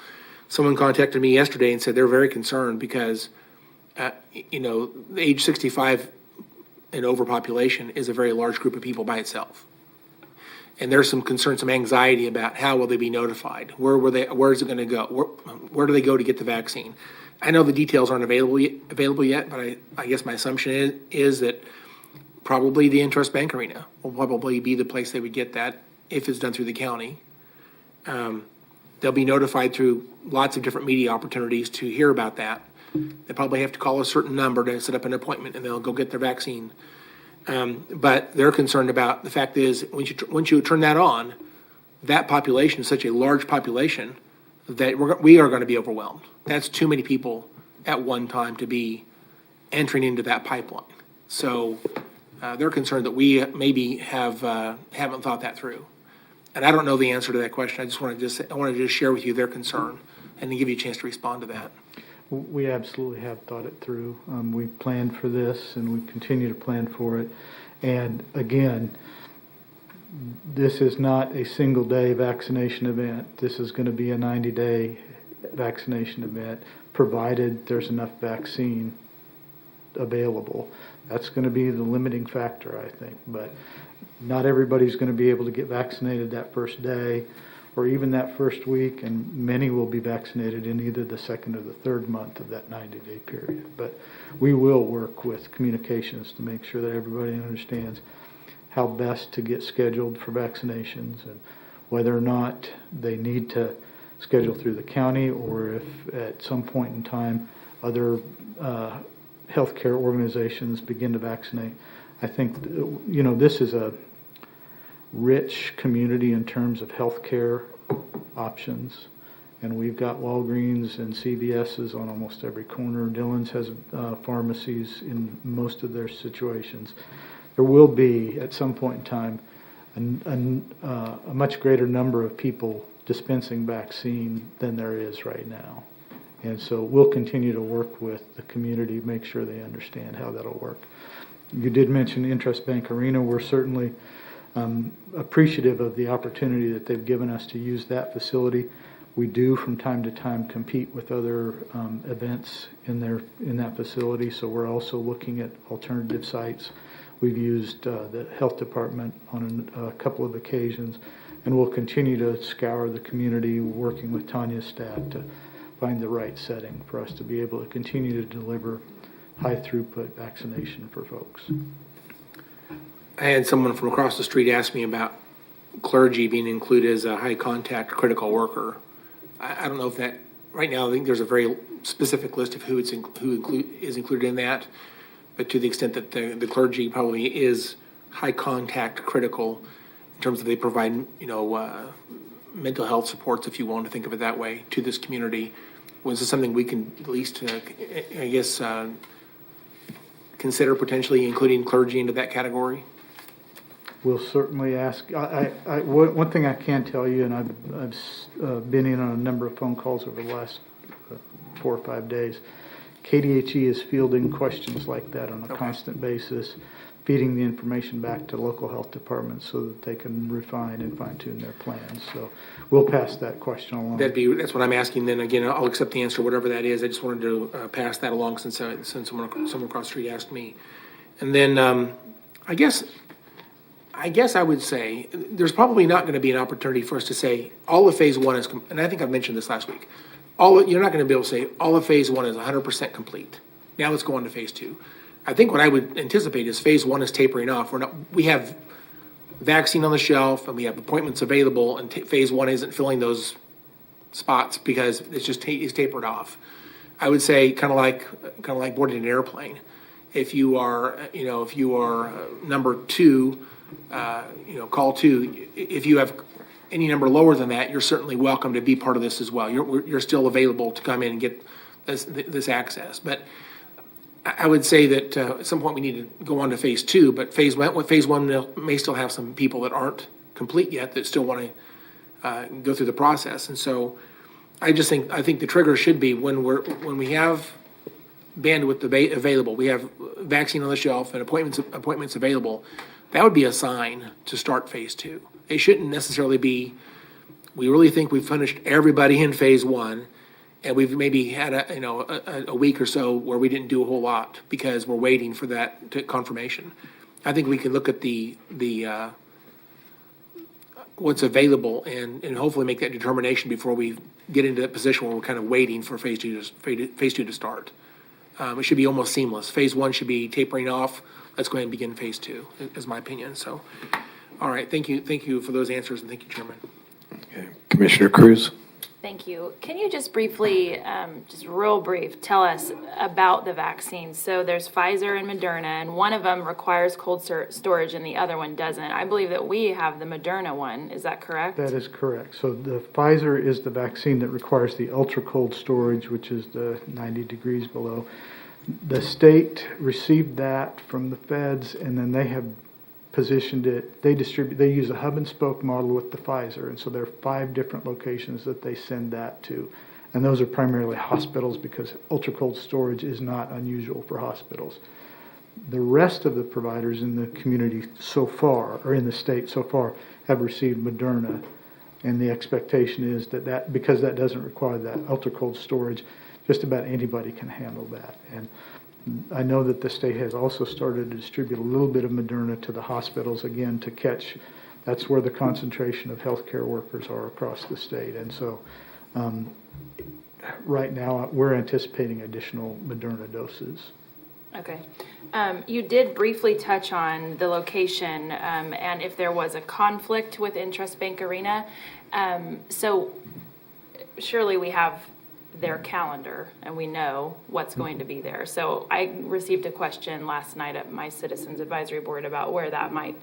Someone contacted me yesterday and said they're very concerned because, the age 65 and overpopulation is a very large group of people by itself. And there's some concern, some anxiety about how will they be notified? Where is it going to go? Where do they go to get the vaccine? I know the details aren't available yet, but I guess my assumption is that probably the Interest Bank Arena will probably be the place they would get that if it's done through the county. They'll be notified through lots of different media opportunities to hear about that. They probably have to call a certain number to set up an appointment, and they'll go get their vaccine. But they're concerned about the fact is once you turn that on, that population is such a large population that we are going to be overwhelmed. That's too many people at one time to be entering into that pipeline. So they're concerned that we maybe haven't thought that through. And I don't know the answer to that question. I wanted to just share with you their concern and to give you a chance to respond to that. We absolutely have thought it through. We planned for this and we continue to plan for it. And again, this is not a single day vaccination event. This is going to be a 90-day vaccination event, provided there's enough vaccine available. That's going to be the limiting factor, I think. But not everybody's going to be able to get vaccinated that first day or even that first week, and many will be vaccinated in either the second or the third month of that 90-day period. But we will work with communications to make sure that everybody understands how best to get scheduled for vaccinations and whether or not they need to schedule through the county or if at some point in time other healthcare organizations begin to vaccinate. I think, this is a rich community in terms of healthcare options. And we've got Walgreens and CVS's on almost every corner. Dillon's has pharmacies in most of their situations. There will be, at some point in time, a much greater number of people dispensing vaccine than there is right now. And so we'll continue to work with the community, make sure they understand how that'll work. You did mention Interest Bank Arena. We're certainly appreciative of the opportunity that they've given us to use that facility. We do from time to time compete with other events in that facility, so we're also looking at alternative sites. We've used the health department on a couple of occasions, and we'll continue to scour the community, working with Tanya's staff to find the right setting for us to be able to continue to deliver high throughput vaccination for folks. I had someone from across the street ask me about clergy being included as a high contact critical worker. I don't know if that right now, I think there's a very specific list of who is included in that. But to the extent that the clergy probably is high contact critical in terms of they provide, mental health supports, if you want to think of it that way, to this community. Was this something we can at least, consider potentially including clergy into that category? We'll certainly ask. One thing I can tell you, and I've been in on a number of phone calls over the last 4 or 5 days, KDHE is fielding questions like that on a constant basis, feeding the information back to local health departments so that they can refine and fine-tune their plans. So we'll pass that question along. That's what I'm asking. Then again, I'll accept the answer, whatever that is. I just wanted to pass that along since someone across the street asked me. And then I guess I would say there's probably not going to be an opportunity for us to say all of phase one is, and I think I mentioned this last week. You're not going to be able to say all of phase one is 100% complete. Now let's go on to phase two. I think what I would anticipate is phase one is tapering off. We have vaccine on the shelf and we have appointments available, and phase one isn't filling those spots because it's tapered off. I would say kind of like boarding an airplane. If you are number two, call two. If you have any number lower than that, you're certainly welcome to be part of this as well. You're still available to come in and get this access. But I would say that at some point we need to go on to phase two, but phase one may still have some people that aren't complete yet that still want to go through the process. And so I think the trigger should be when we have bandwidth available, we have vaccine on the shelf and appointments available. That would be a sign to start phase two. It shouldn't necessarily be, we really think we've finished everybody in phase one, and we've maybe had a week or so where we didn't do a whole lot because we're waiting for that confirmation. I think we can look at the what's available and hopefully make that determination before we get into that position where we're kind of waiting for phase two to start. It should be almost seamless. Phase one should be tapering off. Let's go ahead and begin phase two, is my opinion. So, all right, thank you for those answers, and thank you, Chairman. Okay. Commissioner Cruz? Thank you. Can you just briefly, just real brief, tell us about the vaccines? So there's Pfizer and Moderna, and one of them requires cold storage and the other one doesn't. I believe that we have the Moderna one. Is that correct? That is correct. So the Pfizer is the vaccine that requires the ultra-cold storage, which is the 90 degrees below. The state received that from the feds, and then they have positioned it, they use a hub and spoke model with the Pfizer, and so there are 5 different locations that they send that to. And those are primarily hospitals because ultra cold storage is not unusual for hospitals. The rest of the providers in the community so far, or in the state so far, have received Moderna. And the expectation is that because that doesn't require that ultra cold storage, just about anybody can handle that. And I know that the state has also started to distribute a little bit of Moderna to the hospitals, again, to catch, that's where the concentration of healthcare workers are across the state. And so right now we're anticipating additional Moderna doses. Okay. You did briefly touch on the location and if there was a conflict with Intrust Bank Arena. So surely we have their calendar and we know what's going to be there. So I received a question last night at my Citizens Advisory Board about where that might,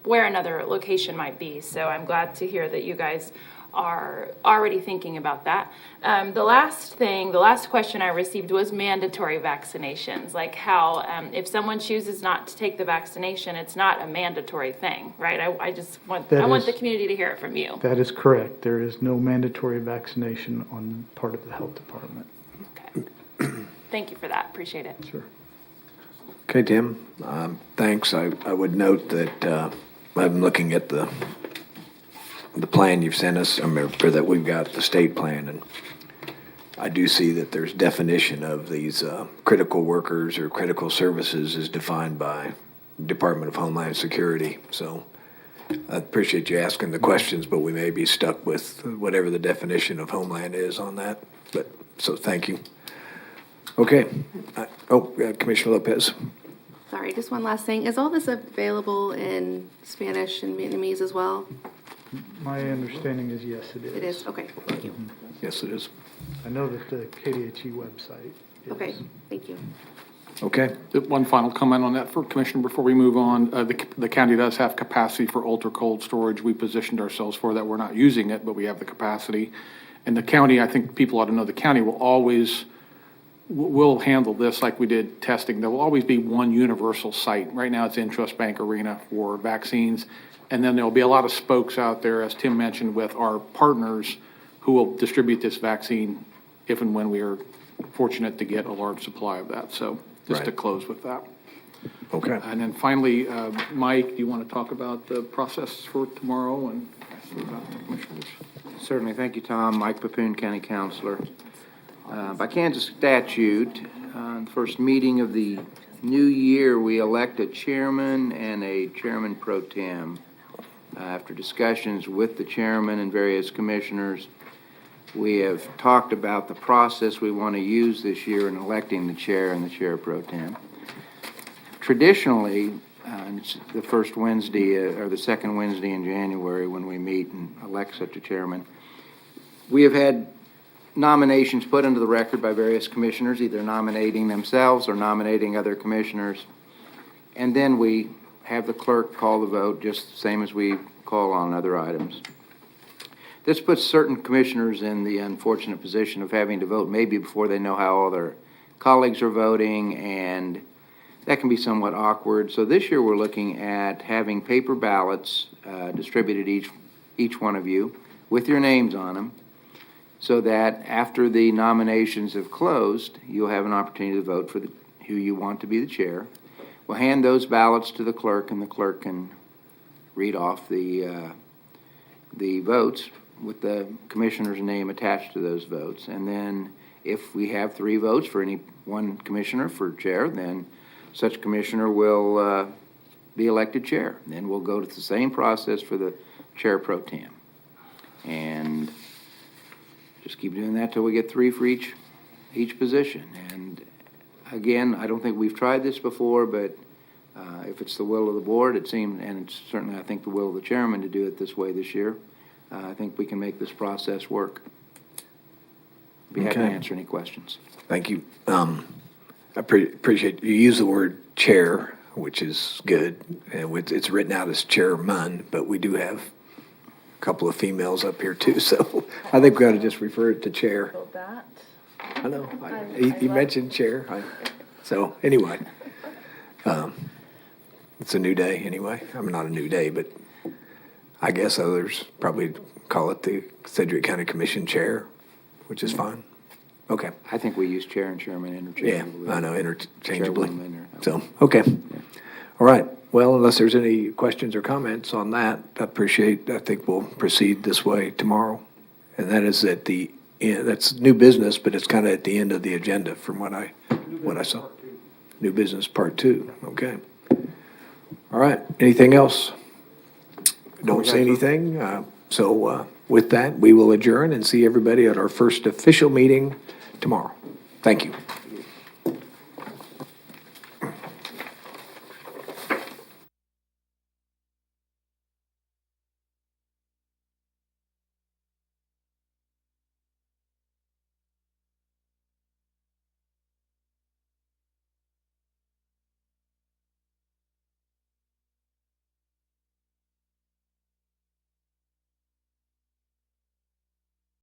where another location might be. So I'm glad to hear that you guys are already thinking about that. The last question I received was mandatory vaccinations, like how if someone chooses not to take the vaccination, it's not a mandatory thing, right? I want the community to hear it from you. That is correct. There is no mandatory vaccination on part of the health department. Okay. Thank you for that. Appreciate it. Sure. Okay, Tim. Thanks. I would note that I'm looking at the plan you've sent us, or that we've got the state plan, and I do see that there's definition of these critical workers or critical services as defined by Department of Homeland Security. So I appreciate you asking the questions, but we may be stuck with whatever the definition of Homeland is on that. So thank you. Okay. Commissioner Lopez. Sorry, just one last thing. Is all this available in Spanish and Vietnamese as well? My understanding is yes, it is. It is? Okay, thank you. Yes, it is. I know that the KDHE website is. Okay, thank you. Okay, One final comment on that for Commissioner before we move on. The county does have capacity for ultra-cold storage. We positioned ourselves for that. We're not using it, but we have the capacity. And the county, I think people ought to know, the county will always, we'll handle this like we did testing. There will always be one universal site. Right now, it's in Trust Bank Arena for vaccines. And then there'll be a lot of spokes out there, as Tim mentioned, with our partners who will distribute this vaccine if and when we are fortunate to get a large supply of that. So just to Right. close with that. okay. And then finally, Mike, do you want to talk about the process for tomorrow and ask about the commissioners? Certainly. Thank you, Tom. Mike Papoon, County Councilor. By Kansas statute, the first meeting of the new year, we elect a chairman and a chairman pro tem. After discussions with the chairman and various commissioners, we have talked about the process we want to use this year in electing the chair and the chair pro tem. Traditionally, it's the first Wednesday or the second Wednesday in January when we meet and elect such a chairman. We have had nominations put into the record by various commissioners, either nominating themselves or nominating other commissioners. And then we have the clerk call the vote, just the same as we call on other items. This puts certain commissioners in the unfortunate position of having to vote maybe before they know how all their colleagues are voting, and that can be somewhat awkward. So this year we're looking at having paper ballots distributed each one of you with your names on them, so that after the nominations have closed, you'll have an opportunity to vote for who you want to be the chair. We'll hand those ballots to the clerk, and the clerk can read off the votes with the commissioner's name attached to those votes. And then if we have 3 votes for any one commissioner for chair, then such commissioner will be elected chair. Then we'll go to the same process for the chair pro tem. And just keep doing that till we get 3 for each position. And again, I don't think we've tried this before, but if it's the will of the board, it seemed, and it's certainly, I think, the will of the chairman to do it this way this year, I think we can make this process work. Be happy to Okay. answer any questions. Thank you. I appreciate you use the word chair, which is good, and it's written out as chairman, but we do have a couple of females up here too, so I think we ought to just refer it to chair. Build that. I know, you mentioned chair, so anyway. It's a new day anyway. I mean, not a new day, but I guess others probably call it the Sedgwick County Commission Chair, which is fine. Okay. I think we use chair and chairman Yeah, interchangeably. I know, interchangeably. Chairwoman or- So, okay. All right. Well, unless there's any questions or comments on that, I think we'll proceed this way tomorrow. And that is at that's new business, but it's kind of at the end of the agenda from what I saw. New business part 2. Okay. All right. Anything else? Don't say anything. So with that, we will adjourn and see everybody at our first official meeting tomorrow. Thank you.